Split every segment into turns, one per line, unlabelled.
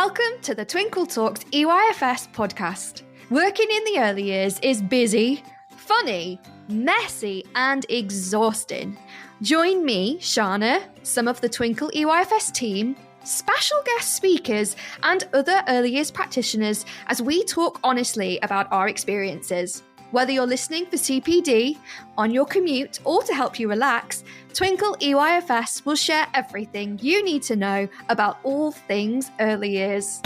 Welcome to the Twinkl Talks EYFS podcast. Working in the early years is busy, funny, messy, and exhausting. Join me, Shana, some of the Twinkl EYFS team, special guest speakers, and other early years practitioners as we talk honestly about our experiences. Whether you're listening for CPD, on your commute, or to help you relax, Twinkl EYFS will share everything you need to know about all things early years.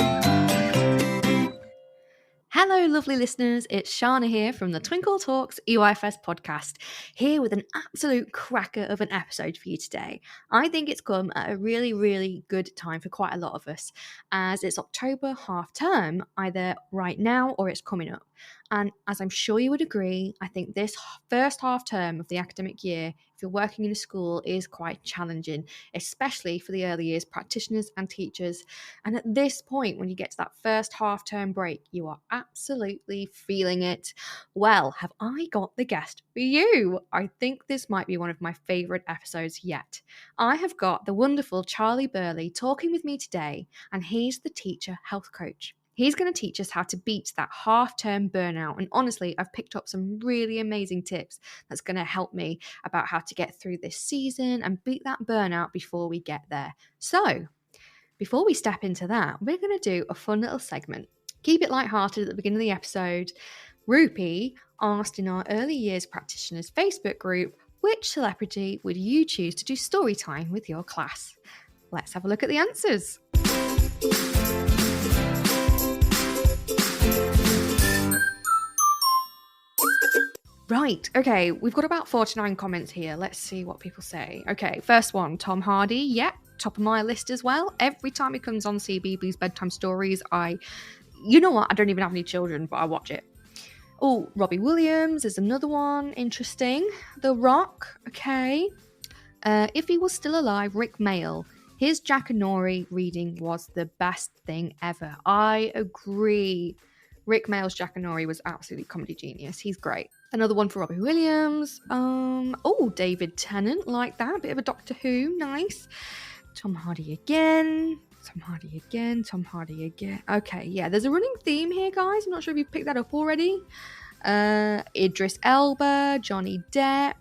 Hello, lovely listeners. It's Shana here from the Twinkl Talks EYFS podcast, here with an absolute cracker of an episode for you today. I think it's come at a really, really good time for quite a lot of us, as it's October half term, either right now or it's coming up. And as I'm sure you would agree, I think this first half term of the academic year, if you're working in a school, is quite challenging, especially for the early years practitioners and teachers. And at this point, when you get to that first half term break, you are absolutely feeling it. Well, have I got the guest for you? I think this might be one of my favourite episodes yet. I have got the wonderful Charlie Burley talking with me today, and he's the teacher health coach. He's going to teach us how to beat that half-term burnout. And honestly, I've picked up some really amazing tips that's going to help me about how to get through this season and beat that burnout before we get there. So, before we step into that, we're going to do a fun little segment. Keep it lighthearted at the beginning of the episode. Rupi asked in our Early Years Practitioners Facebook group, which celebrity would you choose to do story time with your class? Let's have a look at the answers. Right, okay, we've got about 49 comments here. Let's see what people say. Okay, first one, Tom Hardy. Yep, top of my list as well. Every time he comes on CBeebies Bedtime Stories, you know what, I don't even have any children, but I watch it. Oh, Robbie Williams is another one. Interesting. The Rock, okay. If he was still alive, Rick Mayall. His Jack and Nori reading was the best thing ever. I agree. Rick Mayall's Jack and Nori was absolutely comedy genius. He's great. Another one for Robbie Williams. David Tennant, like that. Bit of a Doctor Who, nice. Tom Hardy again. Okay, yeah, there's a running theme here, guys. I'm not sure if you've picked that up already. Idris Elba, Johnny Depp,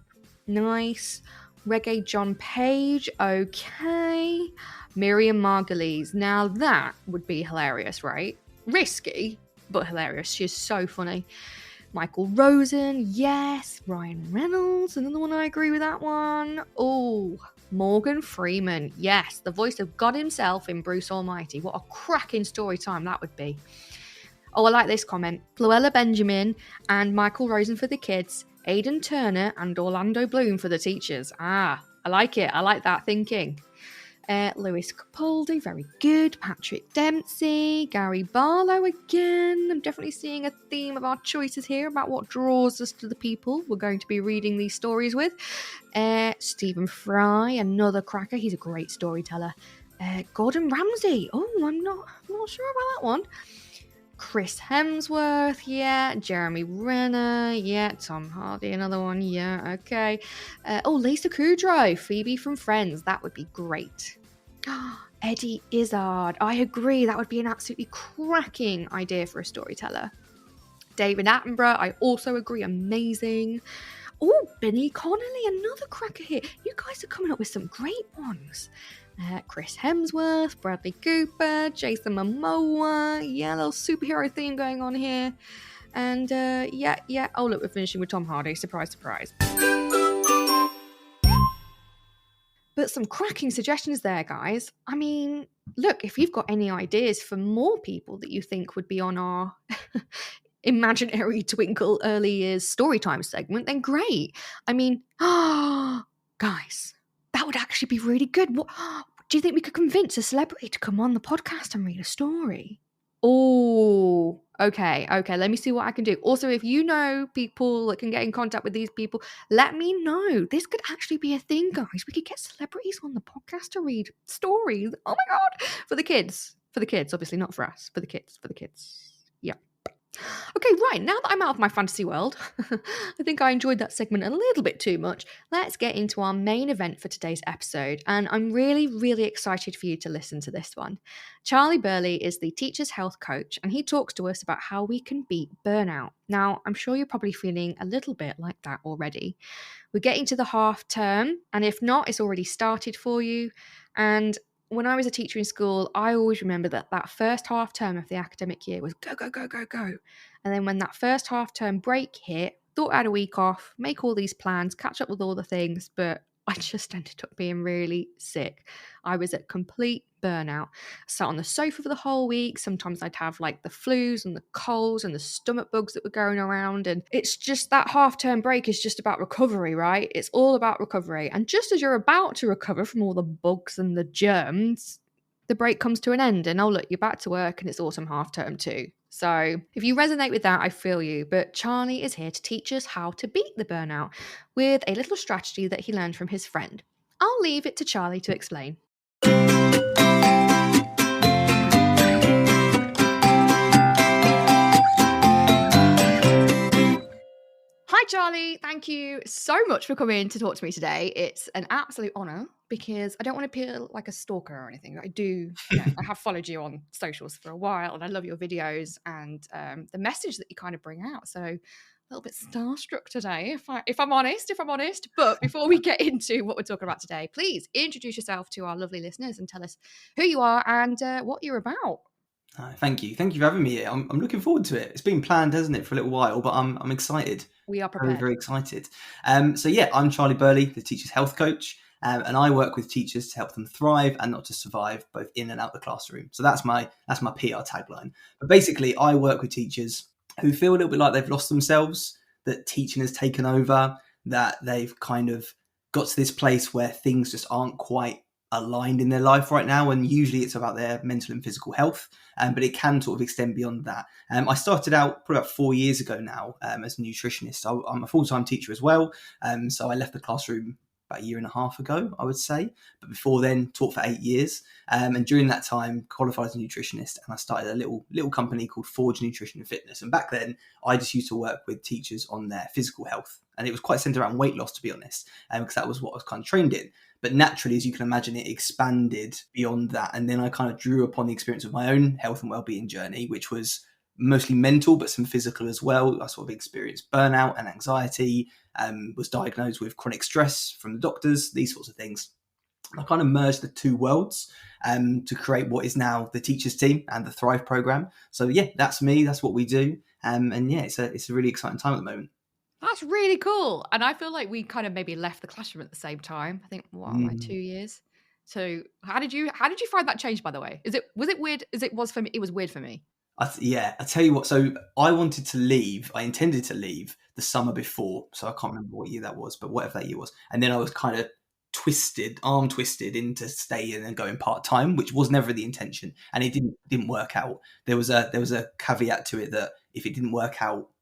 nice. Reggae John Page, okay. Miriam Margolyes. Now that would be hilarious, right? Risky, but hilarious. She's so funny. Michael Rosen, yes. Ryan Reynolds, another one. I agree with that one. Oh, Morgan Freeman, yes. The voice of God himself in Bruce Almighty. What a cracking story time that would be. Oh, I like this comment. Luella Benjamin and Michael Rosen for the kids. Aidan Turner and Orlando Bloom for the teachers. I like it. I like that thinking. Lewis Capaldi, very good. Patrick Dempsey, Gary Barlow again. I'm definitely seeing a theme of our choices here about what draws us to the people we're going to be reading these stories with. Stephen Fry, another cracker. He's a great storyteller. Gordon Ramsay. Oh, I'm not sure about that one. Chris Hemsworth, yeah. Jeremy Renner, yeah. Tom Hardy, another one, yeah. Okay. Lisa Kudrow, Phoebe from Friends. That would be great. Eddie Izzard. I agree. That would be an absolutely cracking idea for a storyteller. David Attenborough. I also agree. Amazing. Oh, Benny Connolly, another cracker here. You guys are coming up with some great ones. Chris Hemsworth, Bradley Cooper, Jason Momoa. Yeah, a little superhero theme going on here. And yeah. Oh, look, we're finishing with Tom Hardy. Surprise, surprise. But some cracking suggestions there, guys. I mean, look, if you've got any ideas for more people that you think would be on our imaginary Twinkl Early Years Storytime segment, then great. I mean, guys, that would actually be really good. What do you think we could convince a celebrity to come on the podcast and read a story? Oh, okay. Let me see what I can do. Also, if you know people that can get in contact with these people, let me know. This could actually be a thing, guys. We could get celebrities on the podcast to read stories. Oh my God. For the kids, obviously not for us. For the kids. Yeah. Okay, right, now that I'm out of my fantasy world, I think I enjoyed that segment a little bit too much. Let's get into our main event for today's episode, and I'm really, really excited for you to listen to this one. Charlie Burley is the teacher's health coach, and he talks to us about how we can beat burnout. Now, I'm sure you're probably feeling a little bit like that already. We're getting to the half term, and if not, it's already started for you. And when I was a teacher in school, I always remember that first half term of the academic year was go, go, go, go, go. And then when that first half term break hit, thought I had a week off, make all these plans, catch up with all the things, but I just ended up being really sick. I was at complete burnout. Sat on the sofa for the whole week. Sometimes I'd have like the flus and the colds and the stomach bugs that were going around. And it's just that half term break is just about recovery, right? It's all about recovery. And just as you're about to recover from all the bugs and the germs, the break comes to an end. And oh, look, you're back to work and it's autumn half term too. So if you resonate with that, I feel you. But Charlie is here to teach us how to beat the burnout with a little strategy that he learned from his friend. I'll leave it to Charlie to explain. Hi, Charlie. Thank you so much for coming to talk to me today. It's an absolute honour because I don't want to appear like a stalker or anything. I do, I have followed you on socials for a while and I love your videos and the message that you kind of bring out. So a little bit starstruck today, if I'm honest. But before we get into what we're talking about today, please introduce yourself to our lovely listeners and tell us who you are and what you're about.
Thank you for having me here. I'm looking forward to it. It's been planned, hasn't it, for a little while, but I'm excited.
We are prepared.
Very, very excited. So yeah, I'm Charlie Burley, the teacher's health coach, and I work with teachers to help them thrive and not to survive, both in and out the classroom. So that's my PR tagline. But basically, I work with teachers who feel a little bit like they've lost themselves, that teaching has taken over, that they've kind of got to this place where things just aren't quite aligned in their life right now, and usually it's about their mental and physical health, but it can sort of extend beyond that. I started out probably about 4 years ago now as a nutritionist. I'm a full-time teacher as well, so I left the classroom about a year and a half ago, I would say, but before then taught for 8 years, and during that time qualified as a nutritionist, and I started a little company called Forge Nutrition and Fitness. And back then I just used to work with teachers on their physical health, and it was quite centered around weight loss, to be honest, because that was what I was kind of trained in. But naturally, as you can imagine, it expanded beyond that. And then I kind of drew upon the experience of my own health and wellbeing journey, which was mostly mental, but some physical as well. I sort of experienced burnout and anxiety, was diagnosed with chronic stress from the doctors, these sorts of things. I kind of merged the two worlds to create what is now the Teachers Team and the Thrive program. So yeah, that's me. That's what we do. And yeah, it's a really exciting time at the moment.
That's really cool. And I feel like we kind of maybe left the classroom at the same time. I think like 2 years. So how did you find that change, by the way? Was it weird as it was for me? It was weird for me.
I tell you what. So I wanted to leave. I intended to leave the summer before. So I can't remember what year that was, but whatever that year was. And then I was kind of arm twisted into staying and going part time, which was never the intention, and it didn't work out. There was a caveat to it that if it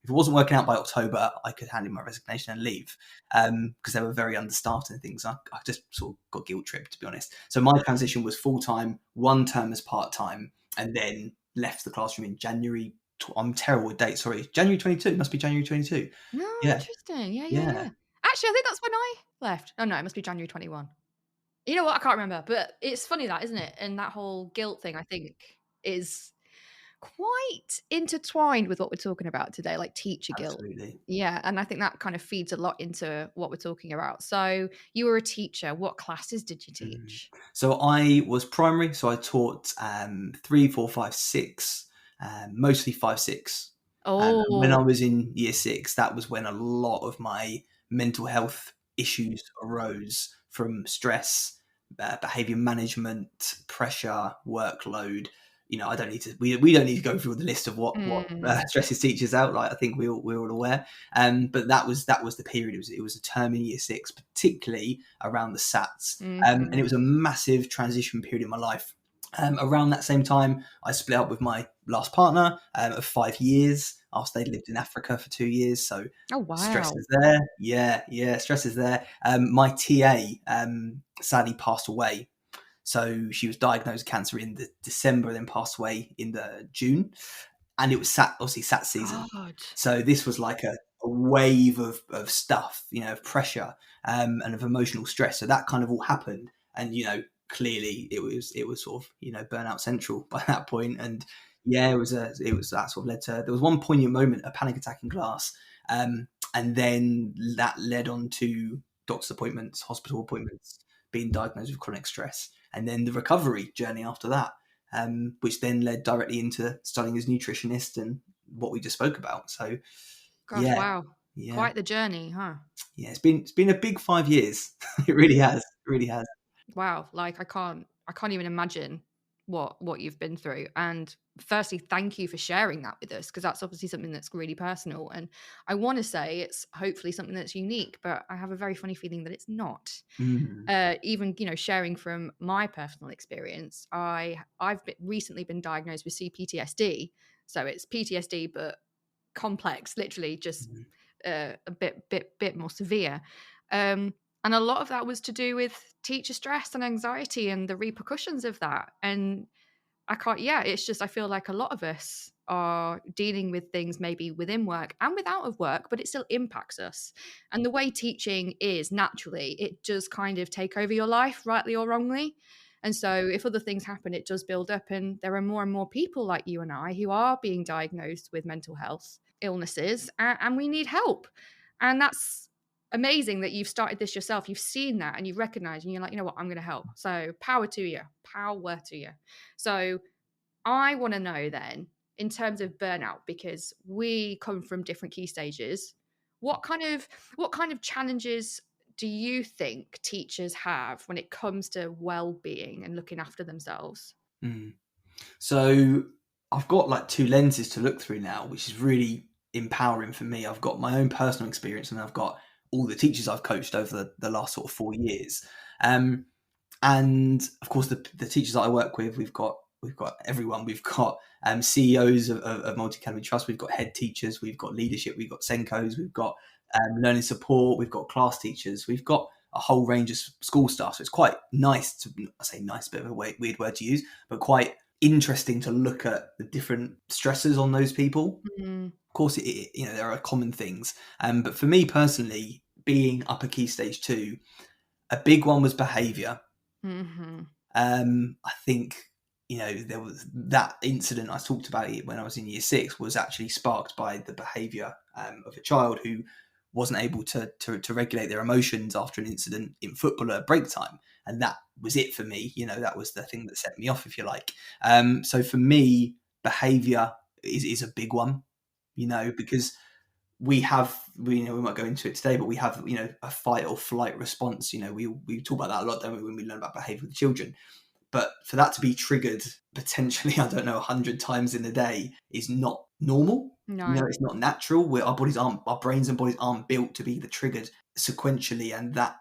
wasn't working out by October, I could hand in my resignation and leave, because they were very understaffed and things. I just sort of got guilt tripped, to be honest. So my transition was full time, one term as part time, and then left the classroom in January. I'm terrible with dates. Sorry, January 22. It must be January 22.
No,
Yeah.
interesting. Yeah. Actually, I think that's when I left. Oh no, it must be January 21. You know what? I can't remember, but it's funny that, isn't it? And that whole guilt thing, I think, is quite intertwined with what we're talking about today, like teacher guilt.
Absolutely.
Yeah, and I think that kind of feeds a lot into what we're talking about. So you were a teacher. What classes did you teach?
So I was primary, so I taught 3, 4, 5, 6, mostly 5, 6. When I was in year 6, that was when a lot of my mental health issues arose from stress, behavior management, pressure, workload. I don't need to. We don't need to go through the list of what stresses teachers out. Like, I think we're all aware. But that was the period. It was a term in year 6, particularly around the SATs, and it was a massive transition period in my life. Around that same time, I split up with my last partner of 5 years after they'd lived in Africa for 2 years. So stress is there. Yeah, stress is there. My TA sadly passed away. So she was diagnosed with cancer in the December and then passed away in the June. and it was obviously SAT season.
God.
So this was like a wave of stuff, of pressure, and of emotional stress. So that kind of all happened, and clearly it was sort of burnout central by that point. And yeah, it was that sort of led to, there was one poignant moment, a panic attack in class, and then that led on to doctor's appointments, hospital appointments, being diagnosed with chronic stress, and then the recovery journey after that, which then led directly into studying as nutritionist and what we just spoke about. So
Gosh,
yeah,
wow.
yeah,
Quite the journey, huh?
yeah. It's been a big 5 years. It really has. It really has.
Wow, like I can't even imagine what you've been through. And firstly, thank you for sharing that with us, because that's obviously something that's really personal, and I want to say it's hopefully something that's unique, but I have a very funny feeling that it's not.
Mm.
Even sharing from my personal experience, recently been diagnosed with CPTSD. So it's PTSD but complex, literally just
Mm.
a bit more severe. And a lot of that was to do with teacher stress and anxiety and the repercussions of that. And I can't, yeah, it's just, I feel like a lot of us are dealing with things maybe within work and without of work, but it still impacts us. And the way teaching is naturally, it does kind of take over your life, rightly or wrongly. And so if other things happen, it does build up. And there are more and more people like you and I who are being diagnosed with mental health illnesses, and we need help. And that's amazing that you've started this yourself. You've seen that and you've recognized, and you're like, you know what, I'm going to help. So power to you. Power to you. So I want to know then, in terms of burnout, because we come from different key stages, what kind of challenges do you think teachers have when it comes to well-being and looking after themselves?
Mm. So I've got like two lenses to look through now, which is really empowering for me. I've got my own personal experience, and I've got all the teachers I've coached over the last sort of 4 years. And of course, the teachers that I work with, we've got everyone. We've got CEOs of multi academy trusts. We've got head teachers. We've got leadership. We've got Senkos. We've got learning support. We've got class teachers. We've got a whole range of school staff. So it's quite nice to, I say nice, bit of a weird word to use, but quite interesting to look at the different stresses on those people.
Mm.
Of course, there are common things, but for me personally, being upper key stage 2, a big one was behaviour.
Mm-hmm.
I think there was that incident I talked about it when I was in year 6 was actually sparked by the behaviour of a child who wasn't able to regulate their emotions after an incident in football at break time, and that was it for me. That was the thing that set me off, if you like. So for me, behaviour is a big one. Because we might go into it today, but we have a fight or flight response. We talk about that a lot, don't we, when we learn about behaviour with children. But for that to be triggered potentially, I don't know, 100 times in a day is not normal.
No.
It's not natural. Our brains and bodies aren't built to be triggered sequentially and that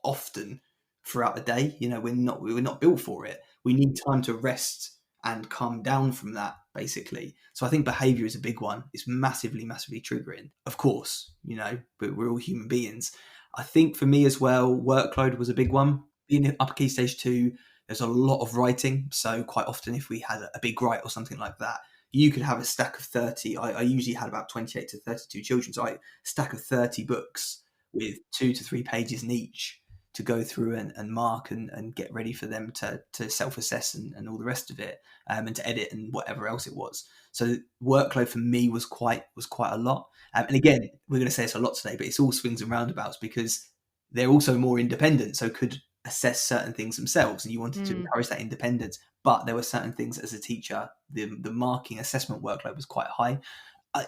often throughout the day. We're not built for it. We need time to rest and calm down from that, basically. So I think behavior is a big one. It's massively, massively triggering. Of course, but we're all human beings. I think for me as well, workload was a big one. Being in upper key stage 2, there's a lot of writing. So quite often, if we had a big write or something like that, you could have a stack of 30. I usually had about 28 to 32 children. So a stack of 30 books with 2 to 3 pages in each to go through and mark and get ready for them to self-assess and all the rest of it, and to edit and whatever else it was. So workload for me was quite a lot. And again, we're going to say it's a lot today, but it's all swings and roundabouts because they're also more independent, so could assess certain things themselves, and you wanted to encourage that independence. But there were certain things as a teacher, the marking assessment workload was quite high.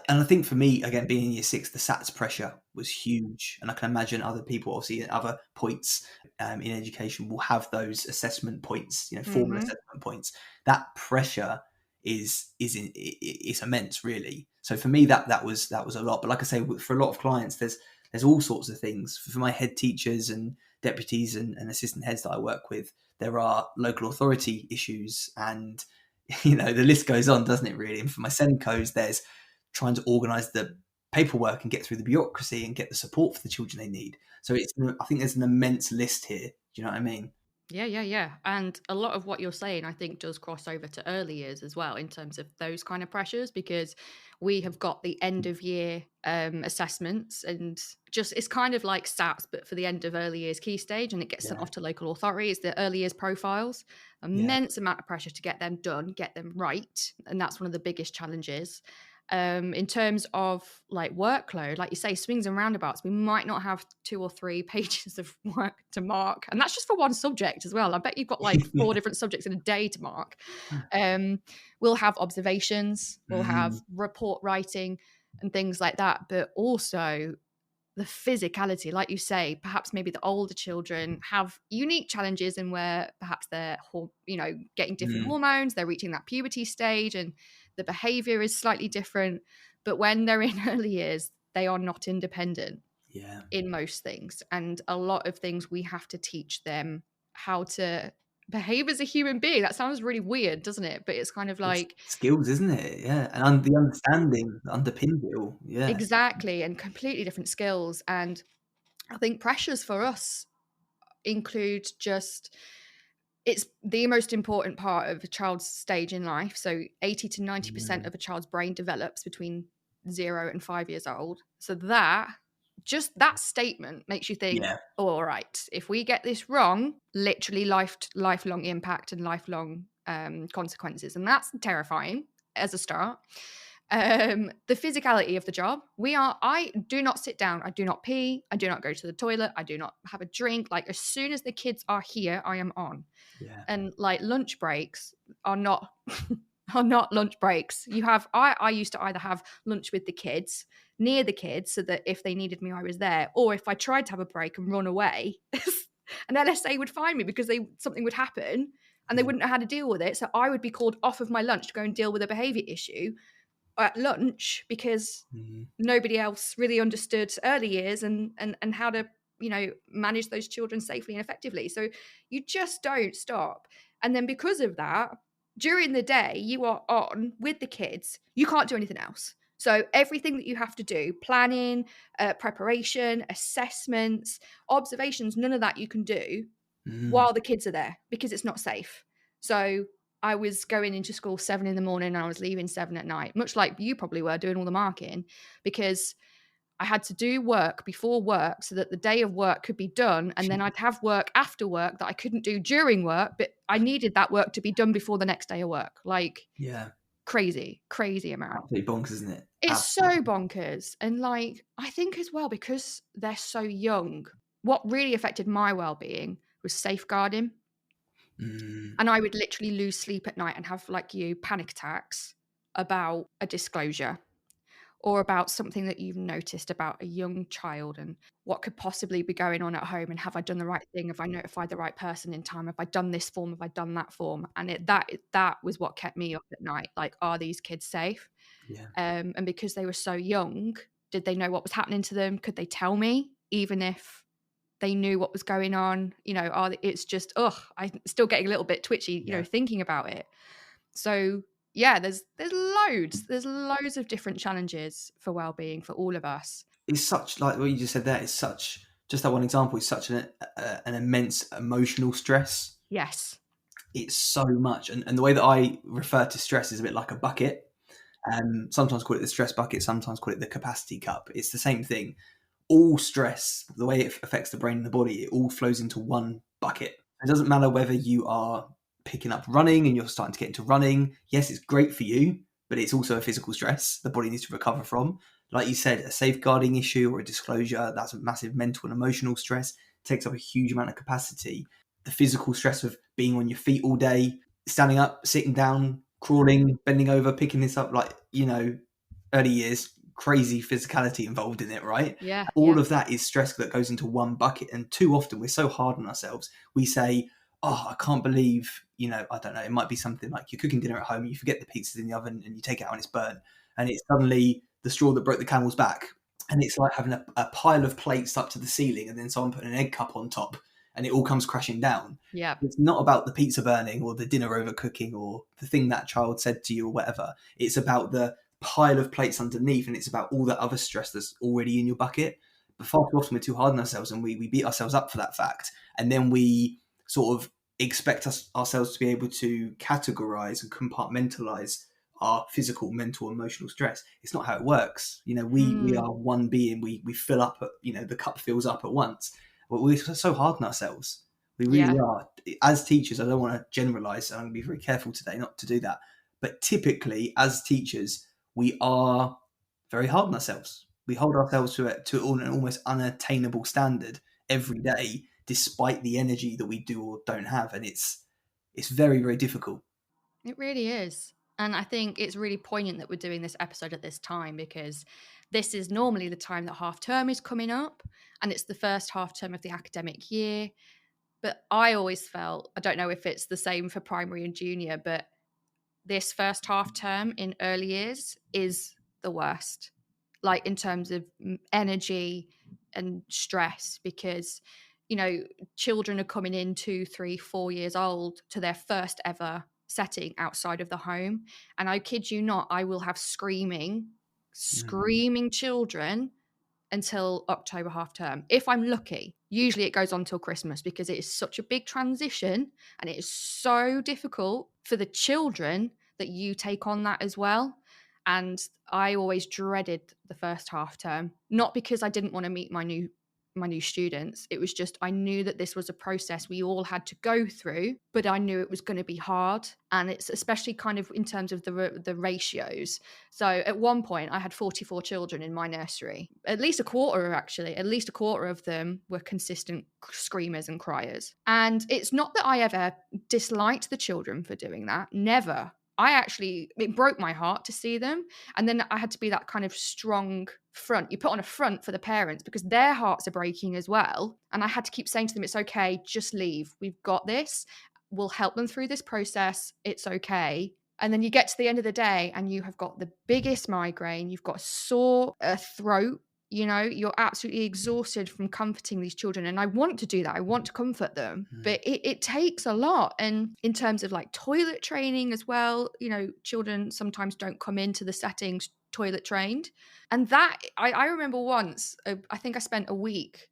And I think for me, again, being in year 6, the SATs pressure was huge. And I can imagine other people, obviously, at other points in education will have those assessment points, formal assessment points. That pressure is immense, really. So for me, that was a lot. But like I say, for a lot of clients, there's all sorts of things. For my head teachers and deputies and assistant heads that I work with, there are local authority issues, and the list goes on, doesn't it, really? And for my Senkos, there's trying to organise the paperwork and get through the bureaucracy and get the support for the children they need. So I think there's an immense list here. Do you know what I mean?
Yeah. And a lot of what you're saying, I think, does cross over to early years as well in terms of those kind of pressures, because we have got the end of year assessments, and just it's kind of like SATs, but for the end of early years key stage, and it gets sent
Yeah.
off to local authorities, the early years profiles.
Yeah.
Immense amount of pressure to get them done, get them right. And that's one of the biggest challenges. In terms of like workload, like you say, swings and roundabouts, we might not have 2 or 3 pages of work to mark, and that's just for one subject as well. I bet you've got like 4 different subjects in a day to mark. We'll have observations, we'll have report writing and things like that, but also the physicality, like you say, perhaps maybe the older children have unique challenges in where perhaps they're, getting different hormones, they're reaching that puberty stage, and the behavior is slightly different. But when they're in early years, they are not independent in most things. And a lot of things we have to teach them how to behave as a human being. That sounds really weird, doesn't it? But it's kind of like
It's skills, isn't it? Yeah. And the understanding that underpins it all. Yeah.
exactly, and completely different skills. And I think pressures for us include just, it's the most important part of a child's stage in life. So 80 to 90% of a child's brain develops between 0 and 5 years old. So just that statement makes you think, all right, if we get this wrong, literally lifelong impact and lifelong consequences. And that's terrifying as a start. The physicality of the job. I do not sit down. I do not pee. I do not go to the toilet. I do not have a drink. Like, as soon as the kids are here, I am on. And like lunch breaks are not are not lunch breaks. I used to either have lunch with the kids, near the kids, so that if they needed me, I was there. Or if I tried to have a break and run away, an LSA would find me because something would happen and they wouldn't know how to deal with it. So I would be called off of my lunch to go and deal with a behavior issue at lunch, because nobody else really understood early years and how to manage those children safely and effectively. So you just don't stop. And then because of that, during the day you are on with the kids, you can't do anything else. So everything that you have to do, planning, preparation, assessments, observations, none of that you can do while the kids are there, because it's not safe. So I was going into school 7 a.m. and I was leaving 7 p.m, much like you probably were doing all the marking, because I had to do work before work so that the day of work could be done. And then I'd have work after work that I couldn't do during work, but I needed that work to be done before the next day of work. Like, crazy amount.
Absolutely bonkers, isn't it?
It's
Absolutely.
so bonkers. And like, I think as well, because they're so young, what really affected my well-being was safeguarding. And I would literally lose sleep at night and have, like, panic attacks about a disclosure or about something that you've noticed about a young child and what could possibly be going on at home, and have I done the right thing? Have I notified the right person in time? Have I done this form? Have I done that form? And that was what kept me up at night. Like, are these kids safe? And because they were so young, did they know what was happening to them? Could they tell me, even if they knew what was going on? It's just, I'm still getting a little bit twitchy, thinking about it. So yeah, there's loads of different challenges for well-being for all of us.
It's such, like what you just said there, it's such, just that one example is such an immense emotional stress.
Yes.
It's so much. And the way that I refer to stress is a bit like a bucket. Sometimes call it the stress bucket, sometimes call it the capacity cup. It's the same thing. All stress, the way it affects the brain and the body, it all flows into one bucket. It doesn't matter whether you are picking up running and you're starting to get into running. Yes, it's great for you, but it's also a physical stress the body needs to recover from. Like you said, a safeguarding issue or a disclosure, that's a massive mental and emotional stress. It takes up a huge amount of capacity. The physical stress of being on your feet all day, standing up, sitting down, crawling, bending over, picking this up, like, early years, crazy physicality involved in it, right?
Yeah.
All of that is stress that goes into one bucket. And too often we're so hard on ourselves. We say, I can't believe, I don't know, it might be something like you're cooking dinner at home, you forget the pizza's in the oven and you take it out and it's burnt. And it's suddenly the straw that broke the camel's back. And it's like having a pile of plates up to the ceiling and then someone putting an egg cup on top and it all comes crashing down.
Yeah.
It's not about the pizza burning or the dinner overcooking or the thing that child said to you or whatever. It's about the pile of plates underneath, and it's about all the other stress that's already in your bucket. But far too often we're too hard on ourselves and we beat ourselves up for that fact. And then we sort of expect ourselves to be able to categorize and compartmentalize our physical, mental, emotional stress. It's not how it works. We are one being. We fill up, the cup fills up at once. But we're so hard on ourselves. We really are. As teachers, I don't want to generalize, so I'm going to be very careful today not to do that. But typically, as teachers, we are very hard on ourselves. We hold ourselves to an almost unattainable standard every day, despite the energy that we do or don't have. And it's very, very difficult.
It really is. And I think it's really poignant that we're doing this episode at this time, because this is normally the time that half term is coming up, and it's the first half term of the academic year. But I always felt, I don't know if it's the same for primary and junior, but this first half term in early years is the worst, like in terms of energy and stress, because children are coming in 2, 3, 4 years old to their first ever setting outside of the home. And I kid you not, I will have screaming children until October half term, if I'm lucky. Usually it goes on till Christmas, because it is such a big transition and it is so difficult for the children that you take on that as well. And I always dreaded the first half term, not because I didn't want to meet my new students. It was just, I knew that this was a process we all had to go through, but I knew it was going to be hard. And it's especially kind of in terms of the ratios. So at one point I had 44 children in my nursery. At least a quarter of them were consistent screamers and criers. And it's not that I ever disliked the children for doing that. Never. It broke my heart to see them. And then I had to be that kind of strong front. You put on a front for the parents, because their hearts are breaking as well. And I had to keep saying to them, it's okay, just leave. We've got this. We'll help them through this process. It's okay. And then you get to the end of the day and you have got the biggest migraine. You've got a sore throat. You're absolutely exhausted from comforting these children. And I want to do that. I want to comfort them. But it takes a lot. And in terms of like toilet training as well, children sometimes don't come into the settings toilet trained. And that, I remember once, I think I spent a week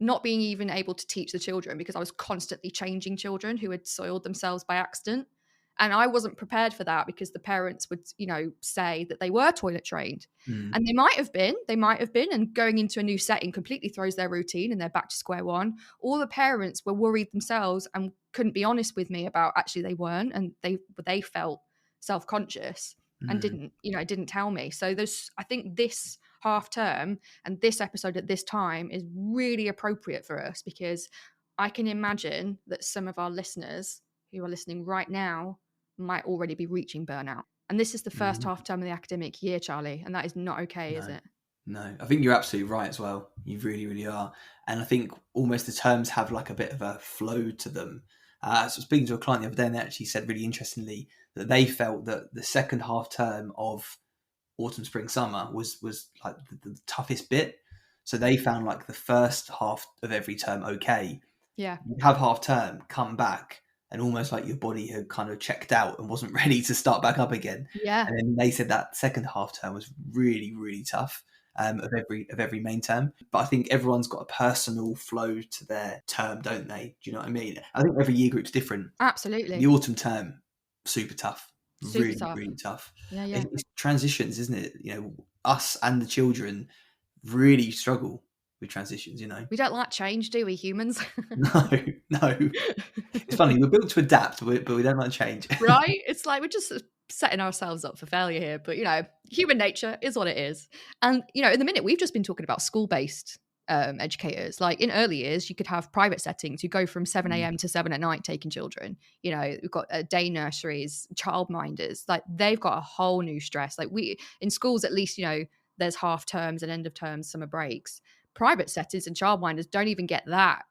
not being even able to teach the children, because I was constantly changing children who had soiled themselves by accident. And I wasn't prepared for that, because the parents would, say that they were toilet trained. And they might have been, and going into a new setting completely throws their routine and they're back to square one. All the parents were worried themselves and couldn't be honest with me about actually they weren't, and they felt self-conscious and didn't tell me. So I think this half term and this episode at this time is really appropriate for us, because I can imagine that some of our listeners who are listening right now might already be reaching burnout. And this is the first half term of the academic year, Charlie, and that is not okay, is it?
No, I think you're absolutely right as well. You really, really are. And I think almost the terms have like a bit of a flow to them. So speaking to a client the other day, and they actually said really interestingly that they felt that the second half term of autumn, spring, summer was like the toughest bit. So they found like the first half of every term okay.
Yeah.
You have half term, come back, and almost like your body had kind of checked out and wasn't ready to start back up again.
Yeah.
And then they said that second half term was really, really tough of every main term. But I think everyone's got a personal flow to their term, don't they? Do you know what I mean? I think every year group's different.
Absolutely.
The autumn term, super tough.
Super
really,
tough.
really tough.
Yeah.
It's transitions, isn't it? Us and the children really struggle with transitions,
We don't like change, do we, humans?
No. It's funny, we're built to adapt, but we don't like change.
Right? It's like we're just setting ourselves up for failure here. But, human nature is what it is. And, in the minute, we've just been talking about school-based educators. Like in early years, you could have private settings. You go from 7 a.m. to 7 at night taking children. We've got day nurseries, childminders. Like they've got a whole new stress. Like in schools, at least, there's half terms and end of terms, summer breaks. Private settings and childminders don't even get that,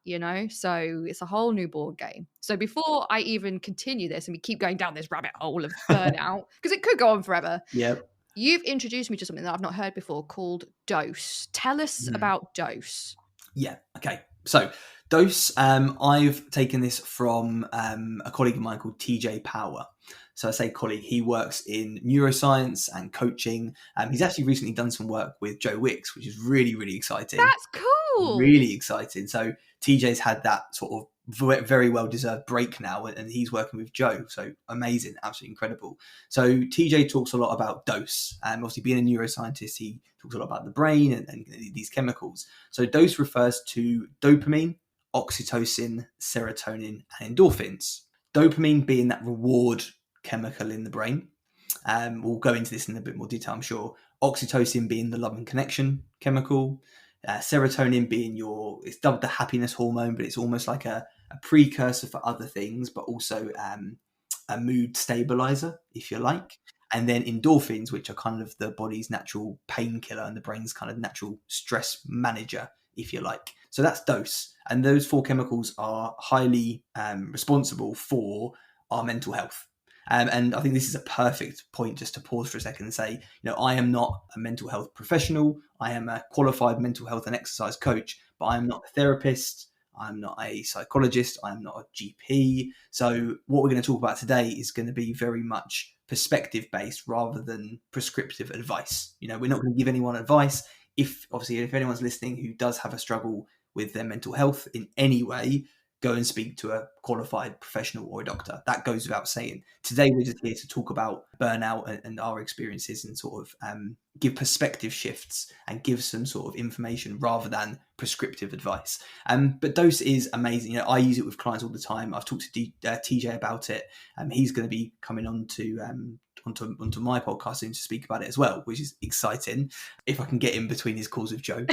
so it's a whole new board game. So before I even continue this and we keep going down this rabbit hole of burnout, because it could go on forever.
Yep.
You've introduced me to something that I've not heard before called dose. Tell us about dose.
Yeah. Okay. So dose, I've taken this from a colleague of mine called TJ Power. So I say colleague, he works in neuroscience and coaching. He's actually recently done some work with Joe Wicks, which is really, really exciting.
That's cool.
Really exciting. So TJ's had that sort of very well deserved break now, and he's working with Joe. So amazing, absolutely incredible. So TJ talks a lot about dose, and obviously being a neuroscientist, he talks a lot about the brain and these chemicals. So dose refers to dopamine, oxytocin, serotonin, and endorphins. Dopamine being that reward chemical in the brain. We'll go into this in a bit more detail, I'm sure. Oxytocin being the love and connection chemical. Serotonin being it's dubbed the happiness hormone, but it's almost like a precursor for other things, but also a mood stabilizer, if you like. And then endorphins, which are kind of the body's natural painkiller and the brain's kind of natural stress manager, if you like. So that's dose. And those 4 chemicals are highly responsible for our mental health. And I think this is a perfect point just to pause for a second and say, I am not a mental health professional. I am a qualified mental health and exercise coach, but I am not a therapist. I'm not a psychologist. I'm not a GP. So what we're going to talk about today is going to be very much perspective based rather than prescriptive advice. We're not going to give anyone advice. If anyone's listening who does have a struggle with their mental health in any way, go and speak to a qualified professional or a doctor. That goes without saying. Today, we're just here to talk about burnout and our experiences and sort of give perspective shifts and give some sort of information rather than prescriptive advice. But dose is amazing. I use it with clients all the time. I've talked to TJ about it. He's going to be coming on to onto my podcast soon to speak about it as well, which is exciting. If I can get in between his calls with Joe.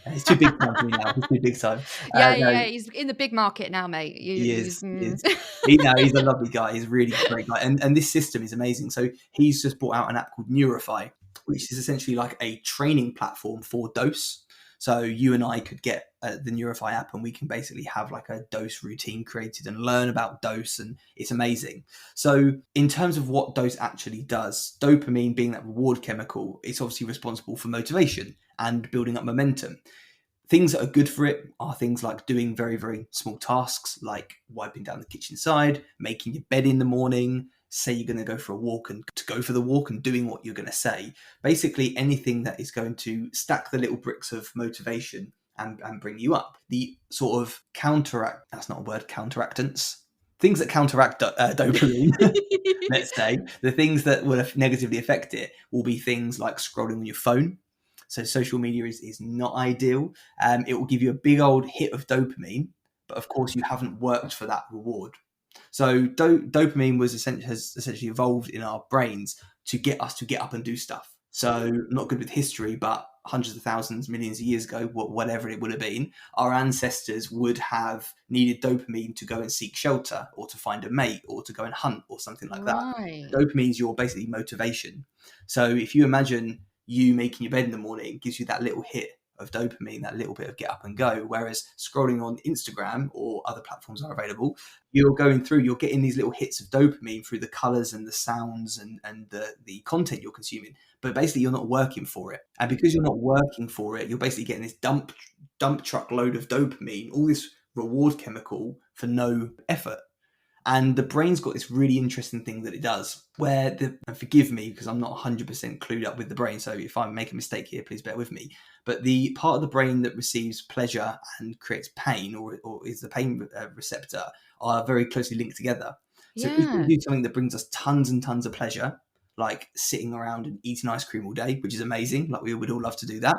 It's too big time for me now. It's too big time.
Yeah, he's in the big market now, mate.
He is. He's a lovely guy. He's a really great guy. And this system is amazing. So he's just brought out an app called Neurify, which is essentially like a training platform for dose. So you and I could get the Neurify app and we can basically have like a dose routine created and learn about dose, and it's amazing. So in terms of what dose actually does, dopamine being that reward chemical, it's obviously responsible for motivation and building up momentum. Things that are good for it are things like doing very, very small tasks, like wiping down the kitchen side, making your bed in the morning, say you're going to go for a walk and to go for the walk and doing what you're going to say. Basically anything that is going to stack the little bricks of motivation and bring you up. The sort of counteractants, things that counteract dopamine, let's say, the things that will negatively affect it will be things like scrolling on your phone. So social media is not ideal. It will give you a big old hit of dopamine, but of course you haven't worked for that reward. So dopamine has essentially evolved in our brains to get us to get up and do stuff. So not good with history, but hundreds of thousands, millions of years ago, whatever it would have been, our ancestors would have needed dopamine to go and seek shelter or to find a mate or to go and hunt or something like that. Dopamine is your basically motivation. So if you imagine you making your bed in the morning, gives you that little hit of dopamine, that little bit of get up and go. Whereas scrolling on Instagram or other platforms are available, you're getting these little hits of dopamine through the colors and the sounds and the content you're consuming. But basically you're not working for it. And because you're not working for it, you're basically getting this dump truck load of dopamine, all this reward chemical for no effort. And the brain's got this really interesting thing that it does where and forgive me because I'm not 100% clued up with the brain. So if I make a mistake here, please bear with me. But the part of the brain that receives pleasure and creates pain or is the pain receptor are very closely linked together. So if we do something that brings us tons and tons of pleasure, like sitting around and eating ice cream all day, which is amazing, like we would all love to do that,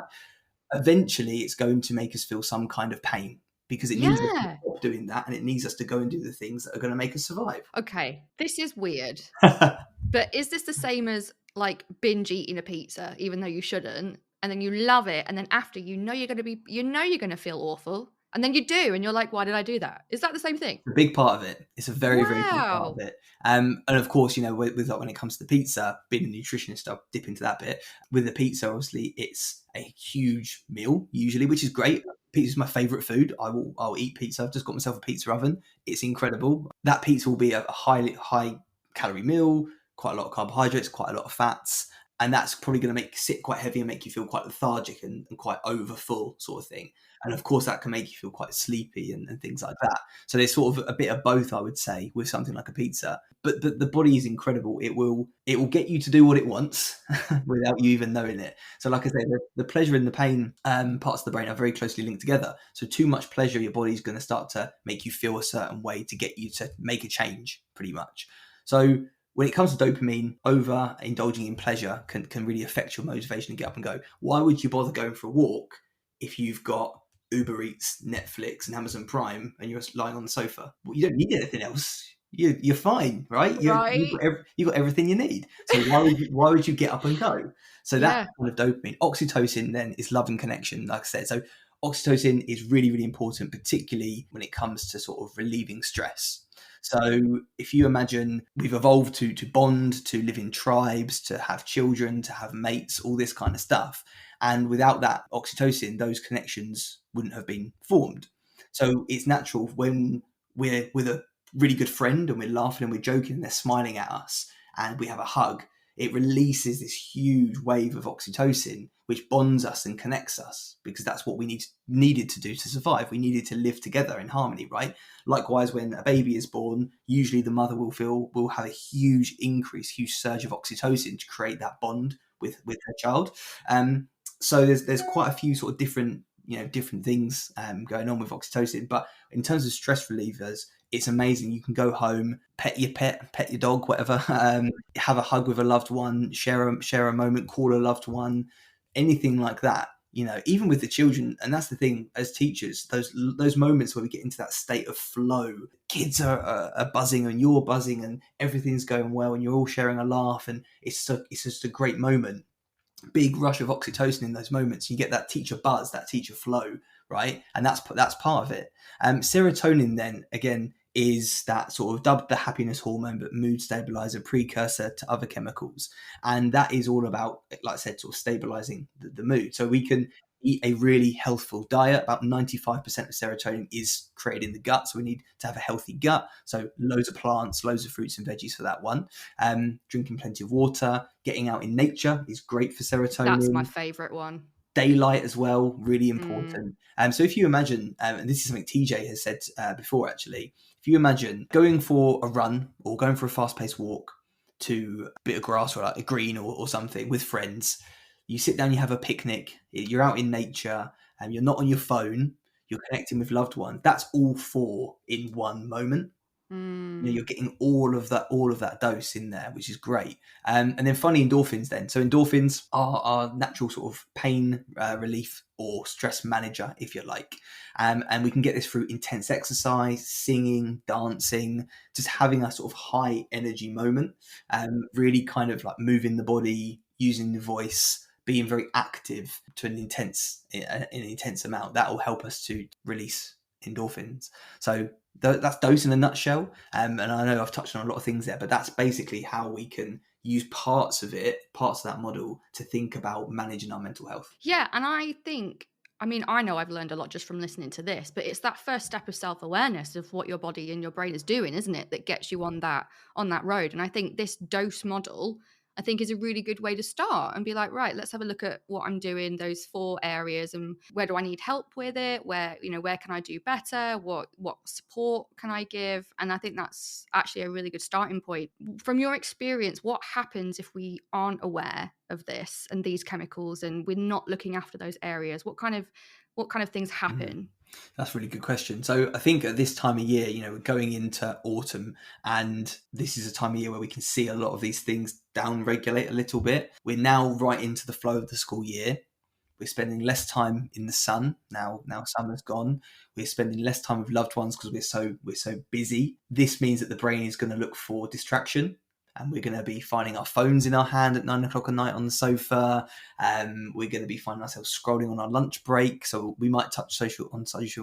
eventually it's going to make us feel some kind of pain. Because it needs us to stop doing that and it needs us to go and do the things that are going to make us survive.
Okay, this is weird. But is this the same as like binge eating a pizza, even though you shouldn't, and then you love it, and then after you're going to feel awful, and then you do, and you're like, why did I do that? Is that the same thing?
A big part of it. It's a very, very big part of it. And of course, with when it comes to the pizza, being a nutritionist, I'll dip into that bit. With the pizza, obviously, it's a huge meal usually, which is great. Pizza is my favorite food. I'll eat pizza. I've just got myself a pizza oven. It's incredible. That pizza will be a high calorie meal, quite a lot of carbohydrates, quite a lot of fats. And that's probably going to make you sit quite heavy and make you feel quite lethargic and quite over full sort of thing. And of course, that can make you feel quite sleepy and things like that. So there's sort of a bit of both, I would say, with something like a pizza. But the body is incredible. It will get you to do what it wants without you even knowing it. So like I say, the pleasure and the pain parts of the brain are very closely linked together. So too much pleasure, your body's going to start to make you feel a certain way to get you to make a change, pretty much. So when it comes to dopamine, over indulging in pleasure can really affect your motivation to get up and go. Why would you bother going for a walk if you've got Uber Eats, Netflix, and Amazon Prime, and you're lying on the sofa? Well, you don't need anything else. You're fine, right? You've got everything you need. So why would you get up and go? So that's kind of dopamine. Oxytocin then is love and connection, like I said. So oxytocin is really, really important, particularly when it comes to sort of relieving stress. So if you imagine we've evolved to bond, to live in tribes, to have children, to have mates, all this kind of stuff. And without that oxytocin, those connections wouldn't have been formed. So it's natural when we're with a really good friend and we're laughing and we're joking and they're smiling at us and we have a hug, it releases this huge wave of oxytocin, which bonds us and connects us, because that's what we needed to do to survive. We needed to live together in harmony, right? Likewise, when a baby is born, usually the mother will have a huge surge of oxytocin to create that bond with her child. So there's quite a few sort of different things going on with oxytocin. But in terms of stress relievers, it's amazing. You can go home, pet your dog, whatever, have a hug with a loved one, share a moment, call a loved one, anything like that. Even with the children. And that's the thing, as teachers, those moments where we get into that state of flow, kids are buzzing and you're buzzing and everything's going well and you're all sharing a laugh and it's just a great moment. Big rush of oxytocin in those moments. You get that teacher buzz, that teacher flow, right? And that's part of it. Serotonin then again is that sort of dubbed the happiness hormone, but mood stabilizer, precursor to other chemicals. And that is all about, like I said, sort of stabilizing the mood. So we can eat a really healthful diet. About 95% of serotonin is created in the gut. So we need to have a healthy gut. So loads of plants, loads of fruits and veggies for that one. Drinking plenty of water, getting out in nature is great for serotonin.
That's my favorite one.
Daylight as well, really important. So if you imagine, and this is something TJ has said before actually, if you imagine going for a run or going for a fast-paced walk to a bit of grass or like a green or something with friends, you sit down, you have a picnic, you're out in nature, and you're not on your phone, you're connecting with loved ones. That's all four in one moment. You're getting all of that dose in there, which is great. And then finally, endorphins then. So endorphins are our natural sort of pain relief or stress manager, if you like. And we can get this through intense exercise, singing, dancing, just having a sort of high energy moment, really kind of like moving the body, using the voice, being very active to an intense amount. That will help us to release endorphins. So that's dose in a nutshell. And I know I've touched on a lot of things there, but that's basically how we can use parts of that model to think about managing our mental health.
Yeah, and I know I've learned a lot just from listening to this, but it's that first step of self-awareness of what your body and your brain is doing, isn't it, that gets you on that road. And I think this dose model, I think, is a really good way to start and be like, right, let's have a look at what I'm doing, those 4 areas, and where do I need help with it? Where can I do better? What support can I give? And I think that's actually a really good starting point. From your experience, what happens if we aren't aware of this and these chemicals and we're not looking after those areas? What kind of things happen?
That's a really good question. So I think at this time of year, we're going into autumn, and this is a time of year where we can see a lot of these things down-regulate a little bit. We're now right into the flow of the school year. We're spending less time in the sun now summer's gone. We're spending less time with loved ones because we're so busy. This means that the brain is going to look for distraction. And we're going to be finding our phones in our hand at 9 o'clock at night on the sofa. We're going to be finding ourselves scrolling on our lunch break. So we might touch social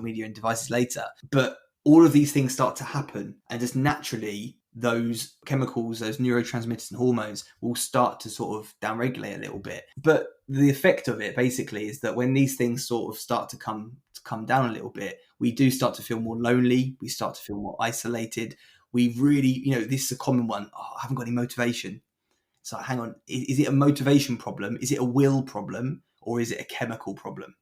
media and devices later. But all of these things start to happen. And just naturally, those chemicals, those neurotransmitters and hormones will start to sort of downregulate a little bit. But the effect of it basically is that when these things sort of start to come down a little bit, we do start to feel more lonely. We start to feel more isolated. We really, this is a common one. I haven't got any motivation. So hang on, is it a motivation problem? Is it a will problem? Or is it a chemical problem?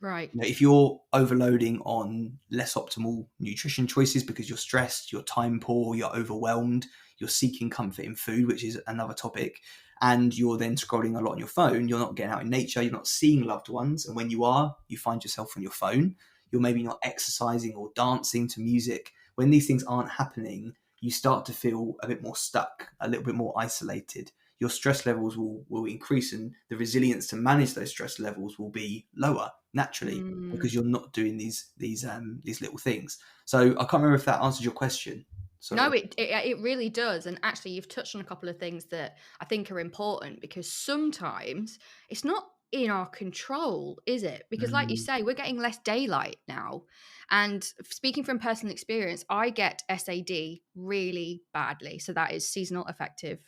Right.
If you're overloading on less optimal nutrition choices because you're stressed, you're time poor, you're overwhelmed, you're seeking comfort in food, which is another topic, and you're then scrolling a lot on your phone, you're not getting out in nature, you're not seeing loved ones. And when you are, you find yourself on your phone. You're maybe not exercising or dancing to music. When these things aren't happening, you start to feel a bit more stuck, a little bit more isolated. Your stress levels will increase, and the resilience to manage those stress levels will be lower naturally because you're not doing these little things. So I can't remember if that answers your question. Sorry.
No, it really does. And actually, you've touched on a couple of things that I think are important, because sometimes it's not in our control, is it? Because like you say, we're getting less daylight now. And speaking from personal experience, I get SAD really badly. So that is seasonal affective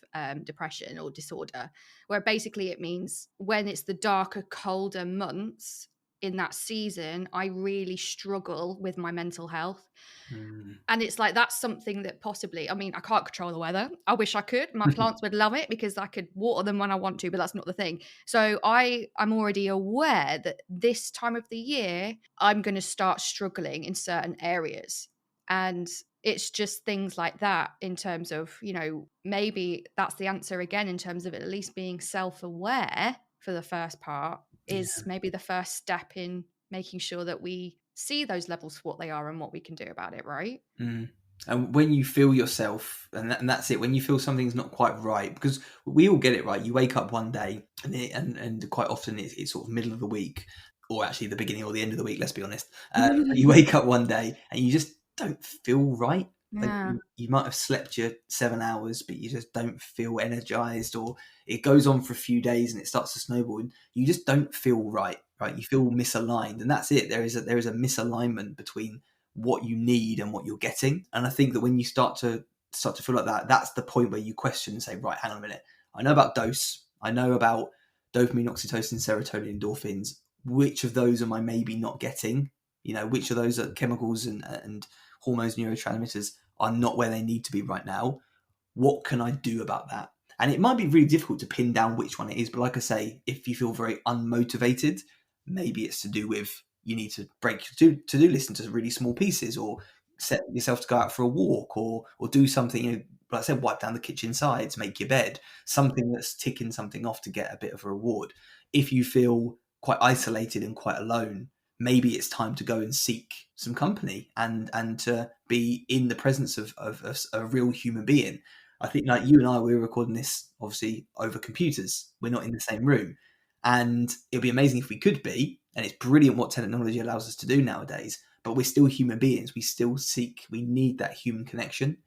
depression or disorder, where basically it means when it's the darker, colder months in that season, I really struggle with my mental health. And it's like, that's something that possibly, I mean, I can't control the weather. I wish I could. My plants would love it because I could water them when I want to, but that's not the thing. So I'm already aware that this time of the year, I'm going to start struggling in certain areas. And it's just things like that in terms of, maybe that's the answer again, in terms of at least being self-aware for the first part is maybe the first step in making sure that we see those levels for what they are and what we can do about it, right?
And when you feel yourself, and that's it, when you feel something's not quite right, because we all get it right. You wake up one day and quite often it's sort of middle of the week, or actually the beginning or the end of the week, let's be honest. You wake up one day and you just don't feel right. Like you might have slept your 7 hours, but you just don't feel energized, or it goes on for a few days and it starts to snowball and you just don't feel right. You feel misaligned, and that's it. There is a misalignment between what you need and what you're getting. And I think that when you start to feel like that, that's the point where you question and say, right, hang on a minute. I know about dose. I know about dopamine, oxytocin, serotonin, endorphins. Which of those am I maybe not getting? Which of those are chemicals and hormones, neurotransmitters are not where they need to be right now? What can I do about that? And it might be really difficult to pin down which one it is. But like I say, if you feel very unmotivated, maybe it's to do with you need to break your to-do list into really small pieces, or set yourself to go out for a walk, or do something, like I said, wipe down the kitchen sides, make your bed, something that's ticking something off to get a bit of a reward. If you feel quite isolated and quite alone, maybe it's time to go and seek some company and to be in the presence of a real human being. I think, like you and I, we're recording this obviously over computers. We're not in the same room. And it'd be amazing if we could be, and it's brilliant what technology allows us to do nowadays, but we're still human beings. We need that human connection.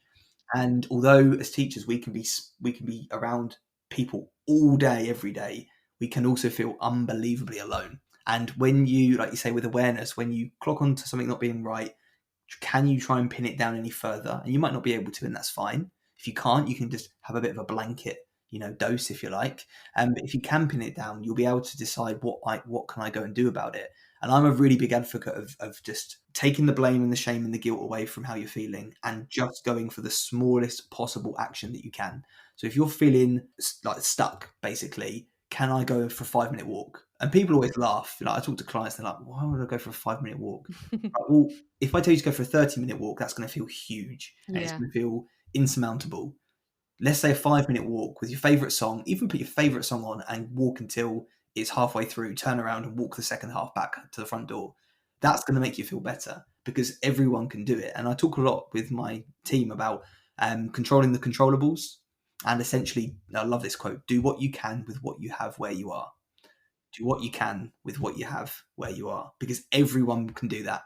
And although as teachers, we can be around people all day, every day, we can also feel unbelievably alone. And when you, like you say, with awareness, when you clock onto something not being right, can you try and pin it down any further? And you might not be able to, and that's fine. If you can't, you can just have a bit of a blanket, dose, if you like. But if you can pin it down, you'll be able to decide what can I go and do about it. And I'm a really big advocate of just taking the blame and the shame and the guilt away from how you're feeling, and just going for the smallest possible action that you can. So if you're feeling like stuck, basically, can I go for a 5-minute walk? And people always laugh. I talk to clients, they're like, why would I go for a 5-minute walk? Well, if I tell you to go for a 30-minute walk, that's going to feel huge. And it's going to feel insurmountable. Let's say a 5-minute walk with your favorite song, even put your favorite song on and walk until it's halfway through, turn around and walk the second half back to the front door. That's going to make you feel better, because everyone can do it. And I talk a lot with my team about controlling the controllables. And essentially, I love this quote, do what you can with what you have where you are. Do what you can with what you have where you are, because everyone can do that.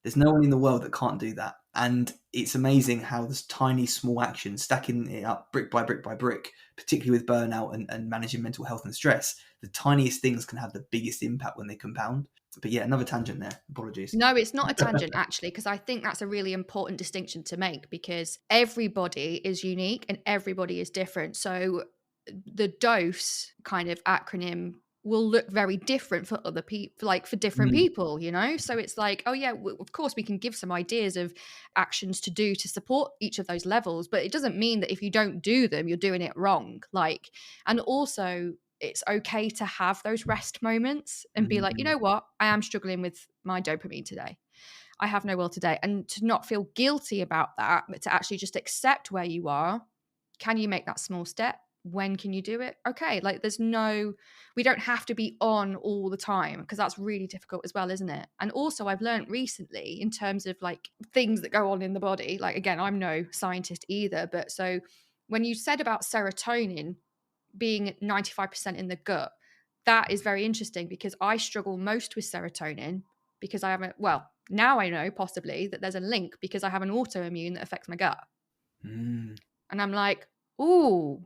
There's no one in the world that can't do that. And it's amazing how this tiny, small action, stacking it up brick by brick by brick, particularly with burnout and managing mental health and stress, the tiniest things can have the biggest impact when they compound. But yeah, another tangent there. Apologies.
No, it's not a tangent, actually, because I think that's a really important distinction to make, because everybody is unique and everybody is different. So the dose kind of acronym will look very different for other people, like for different people, so it's like, oh yeah, of course we can give some ideas of actions to do to support each of those levels, but it doesn't mean that if you don't do them, you're doing it wrong. And also, it's okay to have those rest moments and be like, you know what, I am struggling with my dopamine today. I have no will today. And to not feel guilty about that, but to actually just accept where you are. Can you make that small step? When can you do it? Okay. Like we don't have to be on all the time, because that's really difficult as well, isn't it? And also I've learned recently, in terms of like things that go on in the body, like, again, I'm no scientist either, but so when you said about serotonin being 95% in the gut, that is very interesting, because I struggle most with serotonin because I haven't, well, now I know possibly that there's a link, because I have an autoimmune that affects my gut. And I'm like, ooh,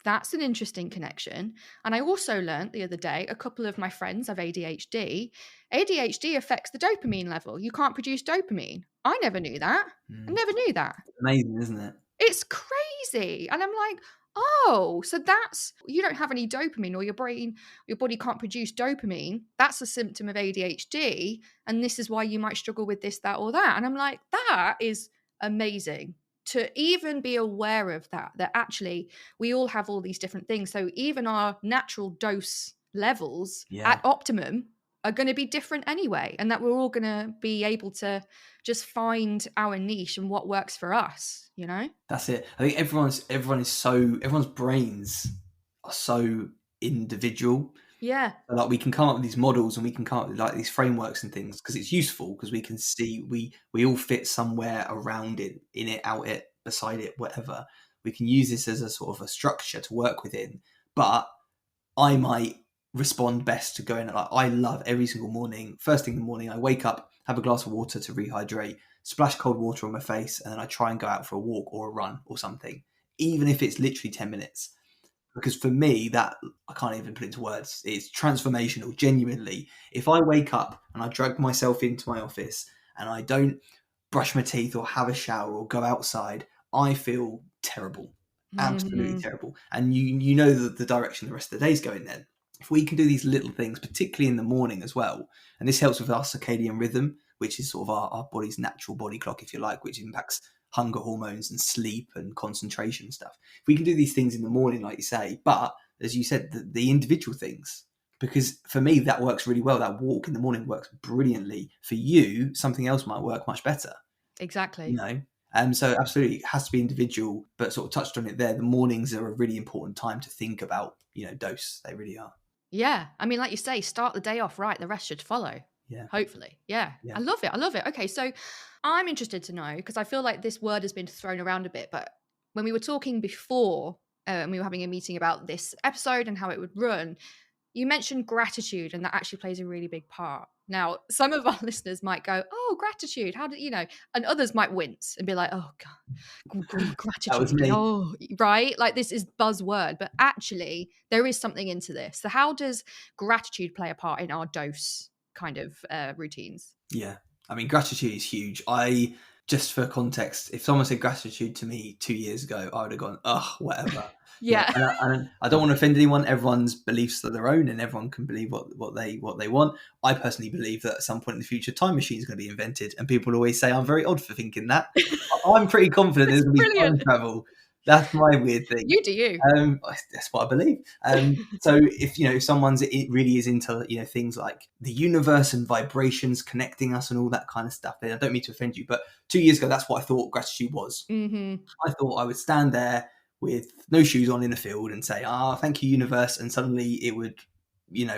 that's an interesting connection. And I also learned the other day, a couple of my friends have ADHD. ADHD affects the dopamine level. You can't produce dopamine. I never knew that. I never knew that.
Amazing, isn't it?
It's crazy. And I'm like, oh, so that's, you don't have any dopamine, or your body can't produce dopamine. That's a symptom of ADHD. And this is why you might struggle with this, that, or that. And I'm like, that is amazing to even be aware of that actually we all have all these different things. So even our natural dose levels at optimum are going to be different anyway. And that we're all going to be able to just find our niche and what works for us, you know?
That's it. I think everyone's brains are so individual.
Yeah.
Like, we can come up with these models and we can come up with like these frameworks and things because it's useful, because we can see we all fit somewhere around it, in it, out it, beside it, whatever. We can use this as a sort of a structure to work within. But I might respond best to going, like, I love every single morning, first thing in the morning, I wake up, have a glass of water to rehydrate, splash cold water on my face, and then I try and go out for a walk or a run or something, even if it's literally 10 minutes. Because for me, that, I can't even put it into words, it's transformational, genuinely. If I wake up and I drag myself into my office and I don't brush my teeth or have a shower or go outside, I feel terrible, absolutely terrible. And you know the direction the rest of the day's going then. If we can do these little things, particularly in the morning as well, and this helps with our circadian rhythm, which is sort of our body's natural body clock, if you like, which impacts hunger hormones and sleep and concentration and stuff. If we can do these things in the morning, like you say, but as you said, the individual things, because for me, that works really well. That walk in the morning works brilliantly. For you, something else might work much better.
Exactly.
You know? And so absolutely, it has to be individual, but sort of touched on it there. The mornings are a really important time to think about, dose. They really are.
Yeah. I mean, like you say, start the day off right. The rest should follow.
Yeah.
Hopefully. Yeah. I love it. Okay. So I'm interested to know, because I feel like this word has been thrown around a bit, but when we were talking before, and we were having a meeting about this episode and how it would run, you mentioned gratitude, and that actually plays a really big part. Now, some of our listeners might go, oh, gratitude, how do you know? And others might wince and be like, oh, God, gratitude.
That was me.
Oh, right? Like, this is buzzword, but actually there is something into this. So how does gratitude play a part in our dose kind of routines?
Yeah. I mean, gratitude is huge. Just for context, if someone said gratitude to me 2 years ago, I would have gone, oh, whatever.
Yeah.
And I don't want to offend anyone. Everyone's beliefs are their own, and everyone can believe what they want. I personally believe that at some point in the future, time machine is going to be invented, and people always say I'm very odd for thinking that. I'm pretty confident there's going to be time travel. That's my weird thing.
You do you.
That's what I believe. So if someone's, it really is into things like the universe and vibrations connecting us and all that kind of stuff, then I don't mean to offend you, but 2 years ago, that's what I thought gratitude was.
Mm-hmm.
I thought I would stand there with no shoes on in a field and say, thank you, universe, and suddenly it would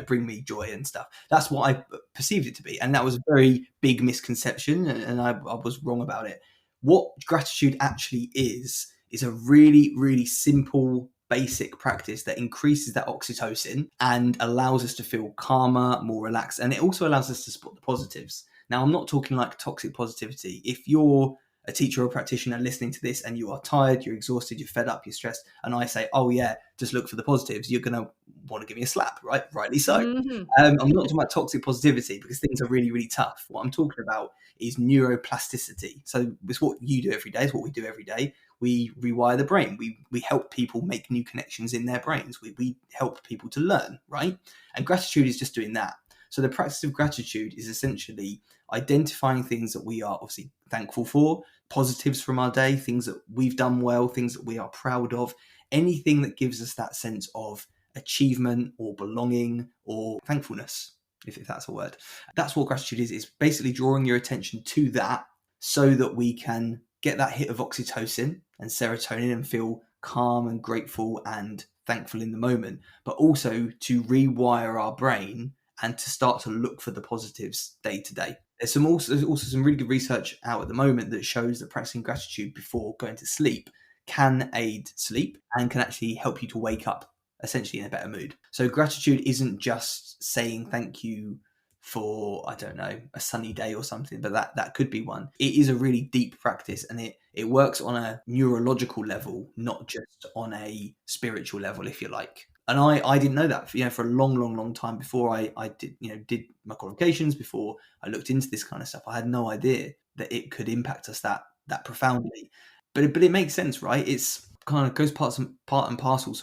bring me joy and stuff. That's what I perceived it to be, and that was a very big misconception, and I was wrong about it. What gratitude actually is a really, really simple, basic practice that increases that oxytocin and allows us to feel calmer, more relaxed, and it also allows us to spot the positives. Now, I'm not talking like toxic positivity. If you're a teacher or a practitioner listening to this and you are tired, you're exhausted, you're fed up, you're stressed, and I say, oh yeah, just look for the positives, you're going to want to give me a slap, right? Rightly so.
Mm-hmm.
I'm not talking about toxic positivity, because things are really, really tough. What I'm talking about is neuroplasticity. So it's what you do every day. It's what we do every day. We rewire the brain. We help people make new connections in their brains. We help people to learn, right? And gratitude is just doing that. So the practice of gratitude is essentially identifying things that we are obviously thankful for, positives from our day, things that we've done well, things that we are proud of, anything that gives us that sense of achievement or belonging or thankfulness, if that's a word. That's what gratitude is. It's basically drawing your attention to that so that we can get that hit of oxytocin and serotonin and feel calm and grateful and thankful in the moment, but also to rewire our brain and to start to look for the positives day to day. There's also some really good research out at the moment that shows that practicing gratitude before going to sleep can aid sleep and can actually help you to wake up essentially in a better mood. So gratitude isn't just saying thank you for, I don't know, a sunny day or something, but that could be one. It is a really deep practice, and it works on a neurological level, not just on a spiritual level, if you like. And I didn't know that, for a long time before I did my qualifications, before I looked into this kind of stuff. I had no idea that it could impact us that profoundly. But it makes sense, right? It's kind of goes part and parcel,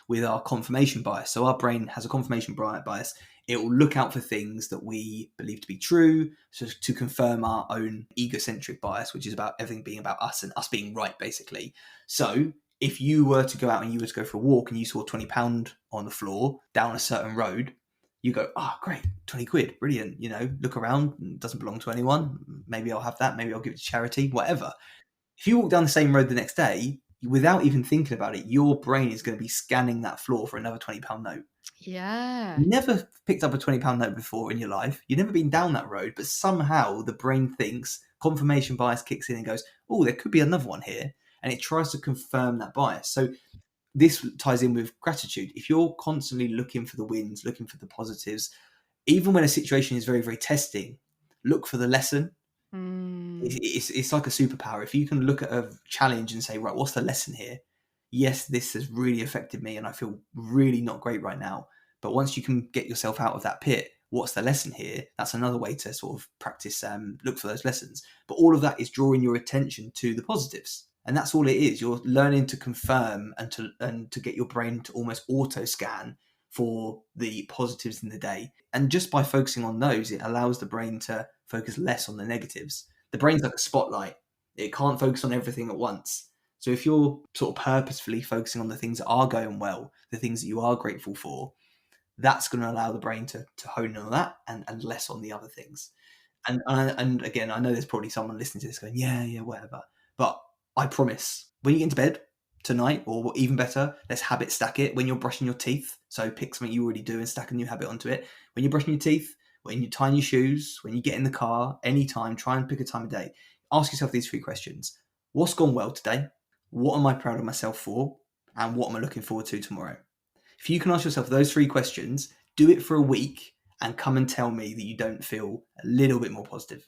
with our confirmation bias. So our brain has a confirmation bias. It will look out for things that we believe to be true, so to confirm our own egocentric bias, which is about everything being about us and us being right, basically. So if you were to go out and you were to go for a walk and you saw £20 on the floor down a certain road, you go, great, 20 quid, brilliant. Look around, it doesn't belong to anyone. Maybe I'll have that. Maybe I'll give it to charity, whatever. If you walk down the same road the next day, without even thinking about it, your brain is going to be scanning that floor for another £20 note.
Yeah.
You never picked up a £20 note before in your life. You've never been down that road, but somehow the brain thinks, confirmation bias kicks in and goes, there could be another one here. And it tries to confirm that bias. So this ties in with gratitude. If you're constantly looking for the wins, looking for the positives, even when a situation is very, very testing, look for the lesson. It's like a superpower. If you can look at a challenge and say, right, what's the lesson here? Yes, this has really affected me and I feel really not great right now. But once you can get yourself out of that pit, what's the lesson here? That's another way to sort of practice, look for those lessons. But all of that is drawing your attention to the positives. And that's all it is. You're learning to confirm and to get your brain to almost auto scan for the positives in the day. And just by focusing on those, it allows the brain to focus less on the negatives. The brain's like a spotlight. It can't focus on everything at once. So if you're sort of purposefully focusing on the things that are going well, the things that you are grateful for, that's going to allow the brain to hone in on that and less on the other things. And again, I know there's probably someone listening to this going, yeah, whatever. But I promise, when you get into bed tonight, or even better, let's habit stack it when you're brushing your teeth. So pick something you already do and stack a new habit onto it. When you're brushing your teeth, when you tie your shoes, when you get in the car, anytime, try and pick a time of day. Ask yourself these 3 questions. What's gone well today? What am I proud of myself for? And what am I looking forward to tomorrow? If you can ask yourself those 3 questions, do it for a week and come and tell me that you don't feel a little bit more positive.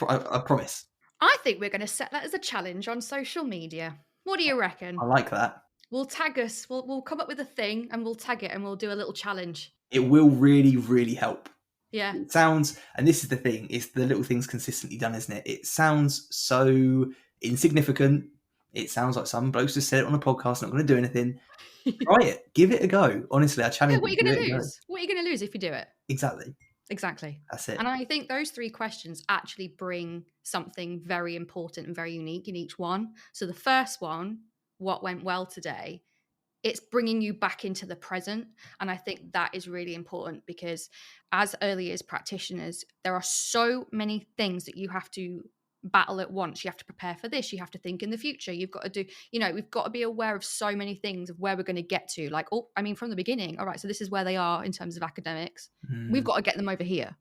I promise.
I think we're going to set that as a challenge on social media. What do you reckon?
I like that.
We'll tag us. We'll come up with a thing and we'll tag it and we'll do a little challenge.
It will really, really help.
Yeah.
It sounds, and this is the thing, it's the little things consistently done, isn't it? It sounds so insignificant. It sounds like some blokes just said it on a podcast, not going to do anything. Try it. Give it a go. Honestly, I challenge you.
What are you going to lose? What are you going to lose if you do it?
Exactly.
That's it.
And
I think those 3 questions actually bring something very important and very unique in each one. So the first one, what went well today, it's bringing you back into the present. And I think that is really important because as early years practitioners, there are so many things that you have to battle at once. You have to prepare for this. You have to think in the future. You've got to do, we've got to be aware of so many things of where we're going to get to. Like, from the beginning, all right, so this is where they are in terms of academics. We've got to get them over here.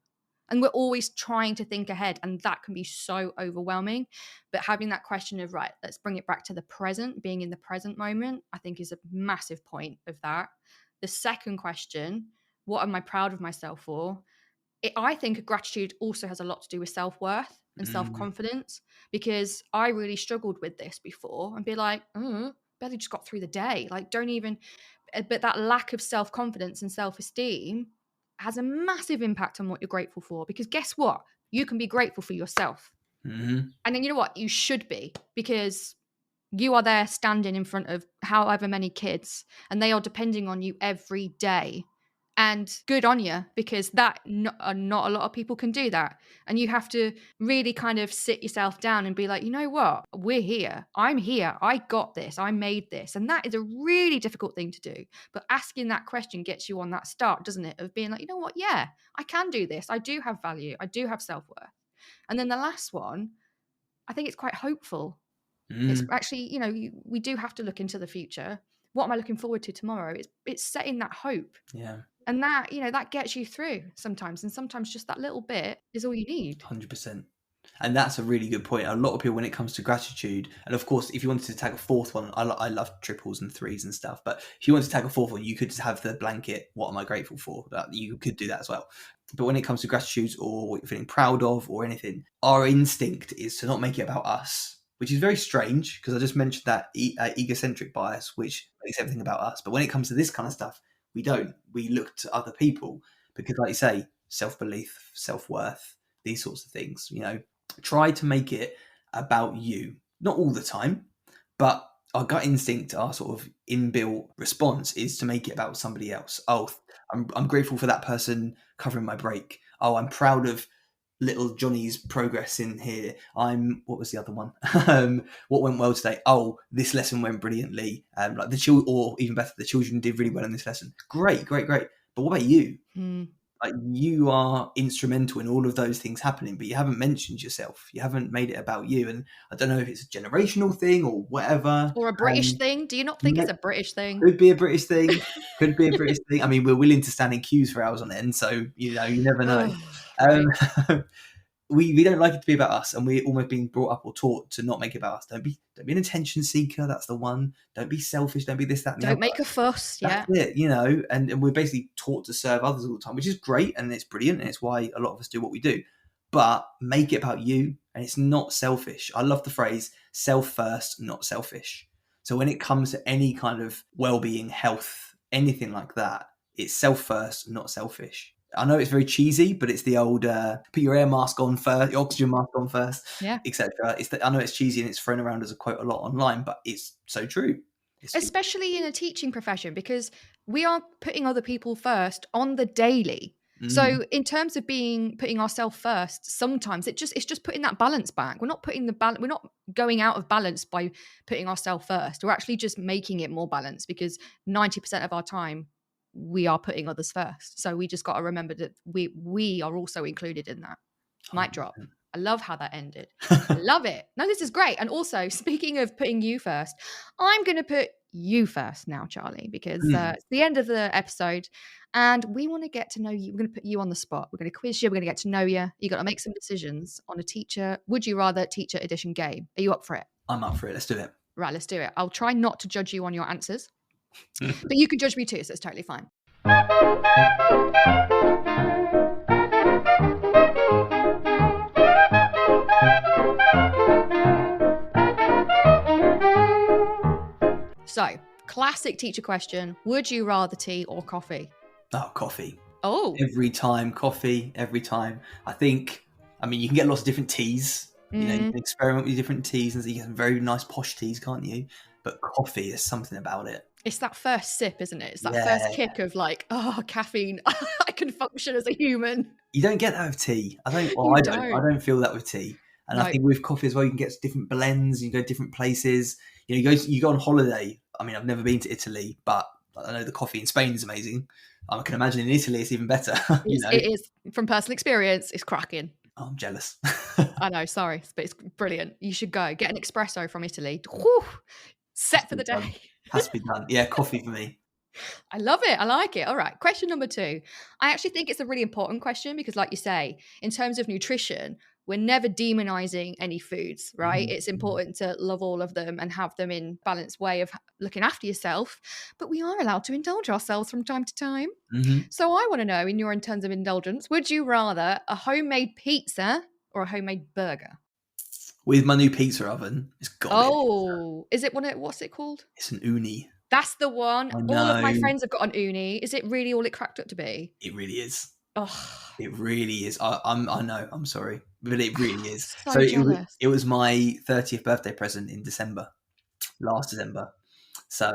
And we're always trying to think ahead, and that can be so overwhelming. But having that question of, right, let's bring it back to the present, being in the present moment, I think is a massive point of that. The second question, what am I proud of myself for? I think gratitude also has a lot to do with self-worth and self-confidence, because I really struggled with this before and be like, barely just got through the day. Like, but that lack of self-confidence and self-esteem has a massive impact on what you're grateful for, because guess what? You can be grateful for yourself. And then you know what? You should be, because you are there standing in front of however many kids and they are depending on you every day. And good on you, because that not a lot of people can do that. And you have to really kind of sit yourself down and be like, you know what? We're here. I'm here. I got this. I made this. And that is a really difficult thing to do. But asking that question gets you on that start, doesn't it? Of being like, you know what? Yeah, I can do this. I do have value. I do have self-worth. And then the last one, I think it's quite hopeful. It's actually, we do have to look into the future. What am I looking forward to tomorrow? It's setting that hope.
Yeah.
And that, that gets you through sometimes. And sometimes just that little bit is all you need.
100%. And that's a really good point. A lot of people, when it comes to gratitude, and of course, if you wanted to tag a fourth one, I love triples and threes and stuff. But if you wanted to tag a fourth one, you could just have the blanket, what am I grateful for? You could do that as well. But when it comes to gratitude or what you're feeling proud of or anything, our instinct is to not make it about us, which is very strange, because I just mentioned that egocentric bias, which makes everything about us. But when it comes to this kind of stuff, we don't. We look to other people because, like you say, self-belief, self-worth, these sorts of things, try to make it about you. Not all the time, but our gut instinct, our sort of inbuilt response is to make it about somebody else. Oh, I'm grateful for that person covering my break. Oh, I'm proud of little Johnny's progress in here. What was the other one? What went well today? Oh, this lesson went brilliantly. Like or even better, the children did really well in this lesson. Great. But what about you? Like, you are instrumental in all of those things happening, but you haven't mentioned yourself. You haven't made it about you. And I don't know if it's a generational thing or whatever.
Or a British thing. Do you not think it's a British thing?
Could be a British thing. I mean, we're willing to stand in queues for hours on end, so, you never know. We don't like it to be about us, and we're almost being brought up or taught to not make it about us. Don't be an attention seeker. That's the one. Don't be selfish. Don't be this, that, and the other.
Don't make a fuss.
That's it, and we're basically taught to serve others all the time, which is great, and it's brilliant, and it's why a lot of us do what we do. But make it about you, and it's not selfish. I love the phrase self first, not selfish. So when it comes to any kind of well-being, health, anything like that, it's self first, not selfish. I know it's very cheesy, but it's the old put your air mask on first, your oxygen mask on first, etc. I know it's cheesy and it's thrown around as a quote a lot online, but it's so true.
Especially in a teaching profession, because we are putting other people first on the daily. So in terms of putting ourselves first, sometimes it's just putting that balance back. We're not we're not going out of balance by putting ourselves first. We're actually just making it more balanced, because 90% of our time we are putting others first. So we just got to remember that we are also included in that. Mic drop. I love how that ended. I love it. No, this is great. And also, speaking of putting you first, I'm going to put you first now, Charlie, because it's the end of the episode and we want to get to know you. We're going to put you on the spot. We're going to quiz you. We're going to get to know you. You got to make some decisions on a would you rather teacher edition game. Are you up for it?
I'm up for it. Let's do it.
Right, let's do it. I'll try not to judge you on your answers, but you can judge me too, so it's totally fine. So, classic teacher question. Would you rather tea or coffee?
Oh, coffee.
Oh.
Every time, coffee, every time. I mean, you can get lots of different teas. You can experiment with different teas and you get some very nice posh teas, can't you? But coffee is something about it.
It's that first sip, isn't it? It's that first kick of like, oh, caffeine. I can function as a human.
You don't get that with tea. I don't feel that with tea. And no. I think with coffee as well, you can get different blends. You go different places. You go on holiday. I mean, I've never been to Italy, but I know the coffee in Spain is amazing. I can imagine in Italy it's even better.
It is, from personal experience, it's cracking.
Oh, I'm jealous.
I know, sorry, but it's brilliant. You should go. Get an espresso from Italy. Whew, set for the day.
Has to be done. Yeah, coffee for me.
I love it. I like it. All right. Question number 2. I actually think it's a really important question because, like you say, in terms of nutrition, we're never demonizing any foods, right? It's important to love all of them and have them in balanced way of looking after yourself, but we are allowed to indulge ourselves from time to time. So I want to know, in terms of indulgence, would you rather a homemade pizza or a homemade burger?
With my new pizza oven, it's got
is it what's it called?
It's an uni.
That's the one. All of my friends have got an uni. Is it really all it cracked up to be?
It really is.
Oh,
it really is. I know. I'm sorry, but it really is.
So
it was my 30th birthday present in last December. So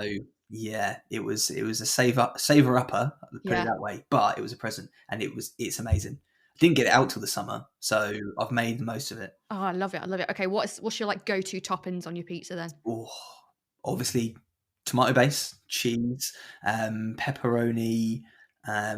Yeah, it was a saver upper, put it
Yeah.
that way. But it was a present, and it's amazing. I didn't get it out till the summer, so I've made the most of it.
Oh, I love it. I love it. Okay, what's your like go-to toppings on your pizza then?
Oh, obviously tomato base, cheese, pepperoni,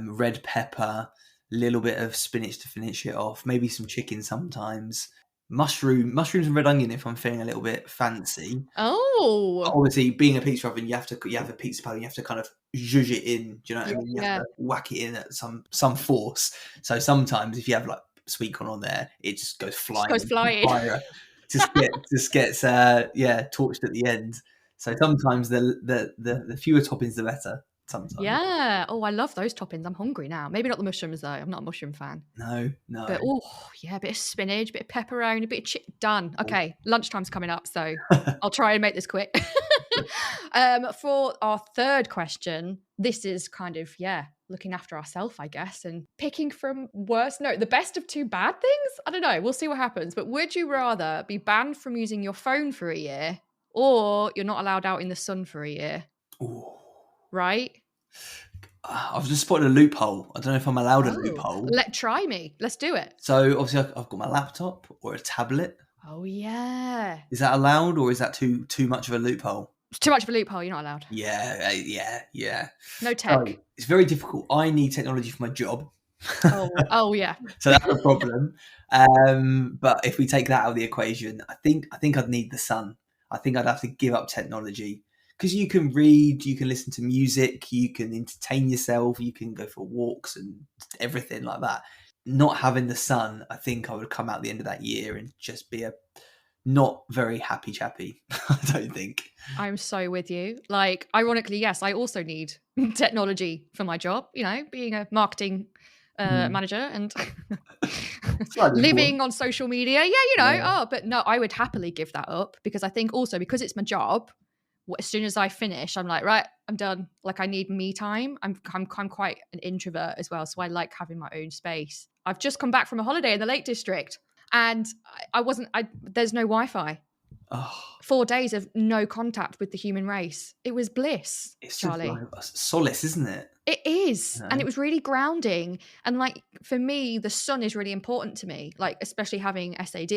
red pepper, little bit of spinach to finish it off, maybe some chicken sometimes, mushrooms and red onion if I'm feeling a little bit fancy.
Oh,
Obviously, being a pizza oven, you have a pizza pan, you have to kind of zhuzh it in. Do you know what I
yeah,
mean? You have
yeah.
to whack it in at some force. So sometimes, if you have like sweet corn on there, it just goes
Just
flying.
goes flying.
Fire just gets torched at the end. So sometimes the fewer toppings, the better. Sometimes,
Yeah. Oh, I love those toppings. I'm hungry now. Maybe not the mushrooms though. I'm not a mushroom fan.
no.
But oh yeah, a bit of spinach, a bit of pepperoni, a bit of chicken. Done. Okay, lunchtime's coming up, so I'll try and make this quick. For our third question, this is kind of looking after ourselves, I guess, and picking from the best of two bad things. I don't know. We'll see what happens. But would you rather be banned from using your phone for a year, or you're not allowed out in the sun for a year?
Ooh.
Right?
I've just spotted a loophole. I don't know if I'm allowed a loophole.
Try me. Let's do it.
So obviously, I've got my laptop or a tablet.
Oh yeah.
Is that allowed, or is that too much of a loophole?
It's too much of a loophole. You're not allowed.
Yeah.
No tech.
So it's very difficult. I need technology for my job.
Oh yeah.
So that's a problem. But if we take that out of the equation, I think I'd need the sun. I think I'd have to give up technology, because you can read, you can listen to music, you can entertain yourself, you can go for walks and everything like that. Not having the sun, I think I would come out the end of that year and just be a not very happy chappy. I don't think.
I'm so with you. Like, ironically, yes, I also need technology for my job, being a marketing manager and living on social media. But no, I would happily give that up, because I think also because it's my job, as soon as I finish, I'm like, right, I'm done. Like, I need me time. I'm quite an introvert as well, so I like having my own space. I've just come back from a holiday in the Lake District, and there's no Wi-Fi.
Oh,
4 days of no contact with the human race. It was bliss,
it's
Charlie.
just like solace, isn't it?
It is.
No.
And it was really grounding. And like, for me, the sun is really important to me, like, especially having SAD.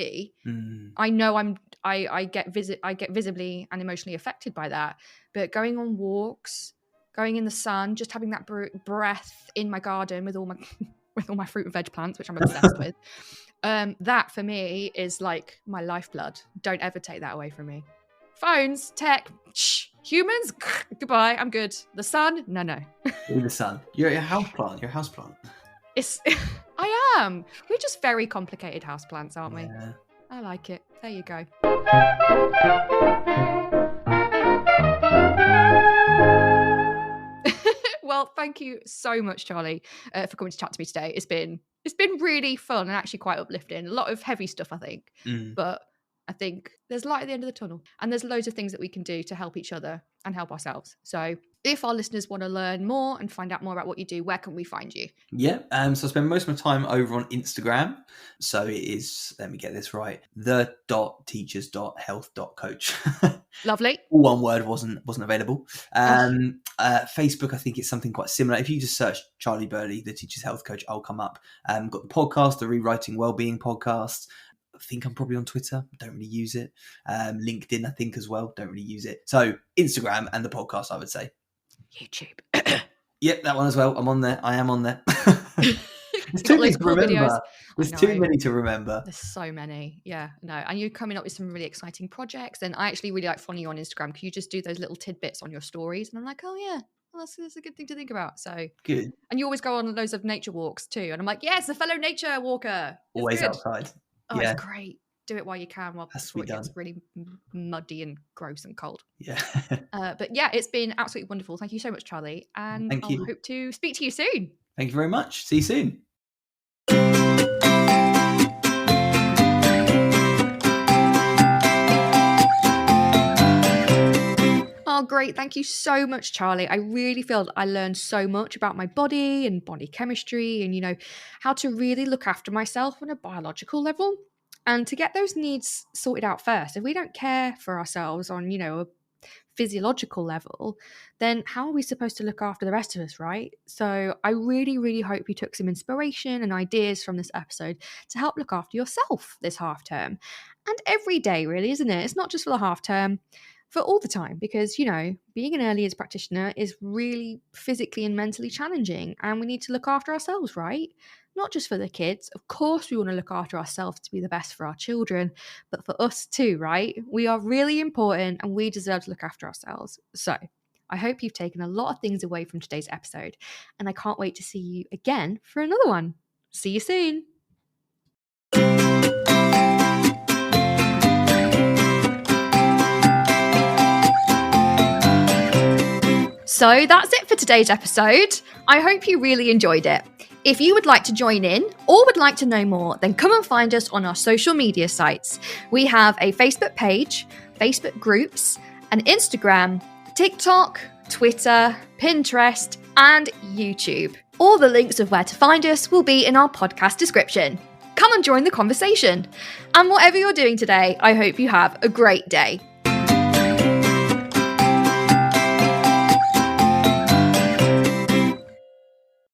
I know I get visibly and emotionally affected by that. But going on walks, going in the sun, just having that breath in my garden with all my with all my fruit and veg plants, which I'm obsessed with. That for me is like my lifeblood. Don't ever take that away from me. Phones, tech, humans, goodbye. I'm good. The sun, no.
You're the sun. You're a houseplant. You're a houseplant.
I am. We're just very complicated houseplants, aren't we?
Yeah.
I like it. There you go. Well, thank you so much, Charlie, for coming to chat to me today. It's been really fun and actually quite uplifting. A lot of heavy stuff, I think, but I think there's light at the end of the tunnel, and there's loads of things that we can do to help each other and help ourselves. So if our listeners want to learn more and find out more about what you do, where can we find you?
Yeah, so I spend most of my time over on Instagram. So it is, let me get this right, the.teachers.health.coach.
Lovely.
All one word, wasn't available. Facebook, I think it's something quite similar. If you just search Charlie Burley, the Teacher's Health Coach, I'll come up. Got the podcast, the Rewriting Wellbeing podcast. I think I'm probably on Twitter. Don't really use it. LinkedIn, I think, as well. Don't really use it. So Instagram and the podcast, I would say.
YouTube.
Yep, that one as well. I'm on there. I am on there. There's
Got
too many
loads
to
of cool
remember.
videos.
There's too many to remember.
There's so many. Yeah, no. And you're coming up with some really exciting projects. And I actually really like following you on Instagram, because you just do those little tidbits on your stories. And I'm like, oh yeah, well, that's a good thing to think about. So
good.
And you always go on loads of nature walks too. And I'm like, yes, a fellow nature walker. It's
Always
good.
outside.
Oh, yeah. It's great. Do it while you can, before it
done.
gets really muddy and gross and cold.
Yeah.
But yeah, it's been absolutely wonderful. Thank you so much, Charlie. And I hope to speak to you soon.
Thank you very much. See you soon.
Oh, great. Thank you so much, Charlie. I really feel that I learned so much about my body and body chemistry and, how to really look after myself on a biological level. And to get those needs sorted out first. If we don't care for ourselves on, a physiological level, then how are we supposed to look after the rest of us, right? So I really, really hope you took some inspiration and ideas from this episode to help look after yourself this half term. And every day, really, isn't it? It's not just for the half term, for all the time, because, being an early years practitioner is really physically and mentally challenging, and we need to look after ourselves, right? Not just for the kids. Of course, we want to look after ourselves to be the best for our children, but for us too, right? We are really important and we deserve to look after ourselves. So I hope you've taken a lot of things away from today's episode, and I can't wait to see you again for another one. See you soon. So that's it for today's episode. I hope you really enjoyed it. If you would like to join in or would like to know more, then come and find us on our social media sites. We have a Facebook page, Facebook groups, an Instagram, TikTok, Twitter, Pinterest, and YouTube. All the links of where to find us will be in our podcast description. Come and join the conversation. And whatever you're doing today, I hope you have a great day.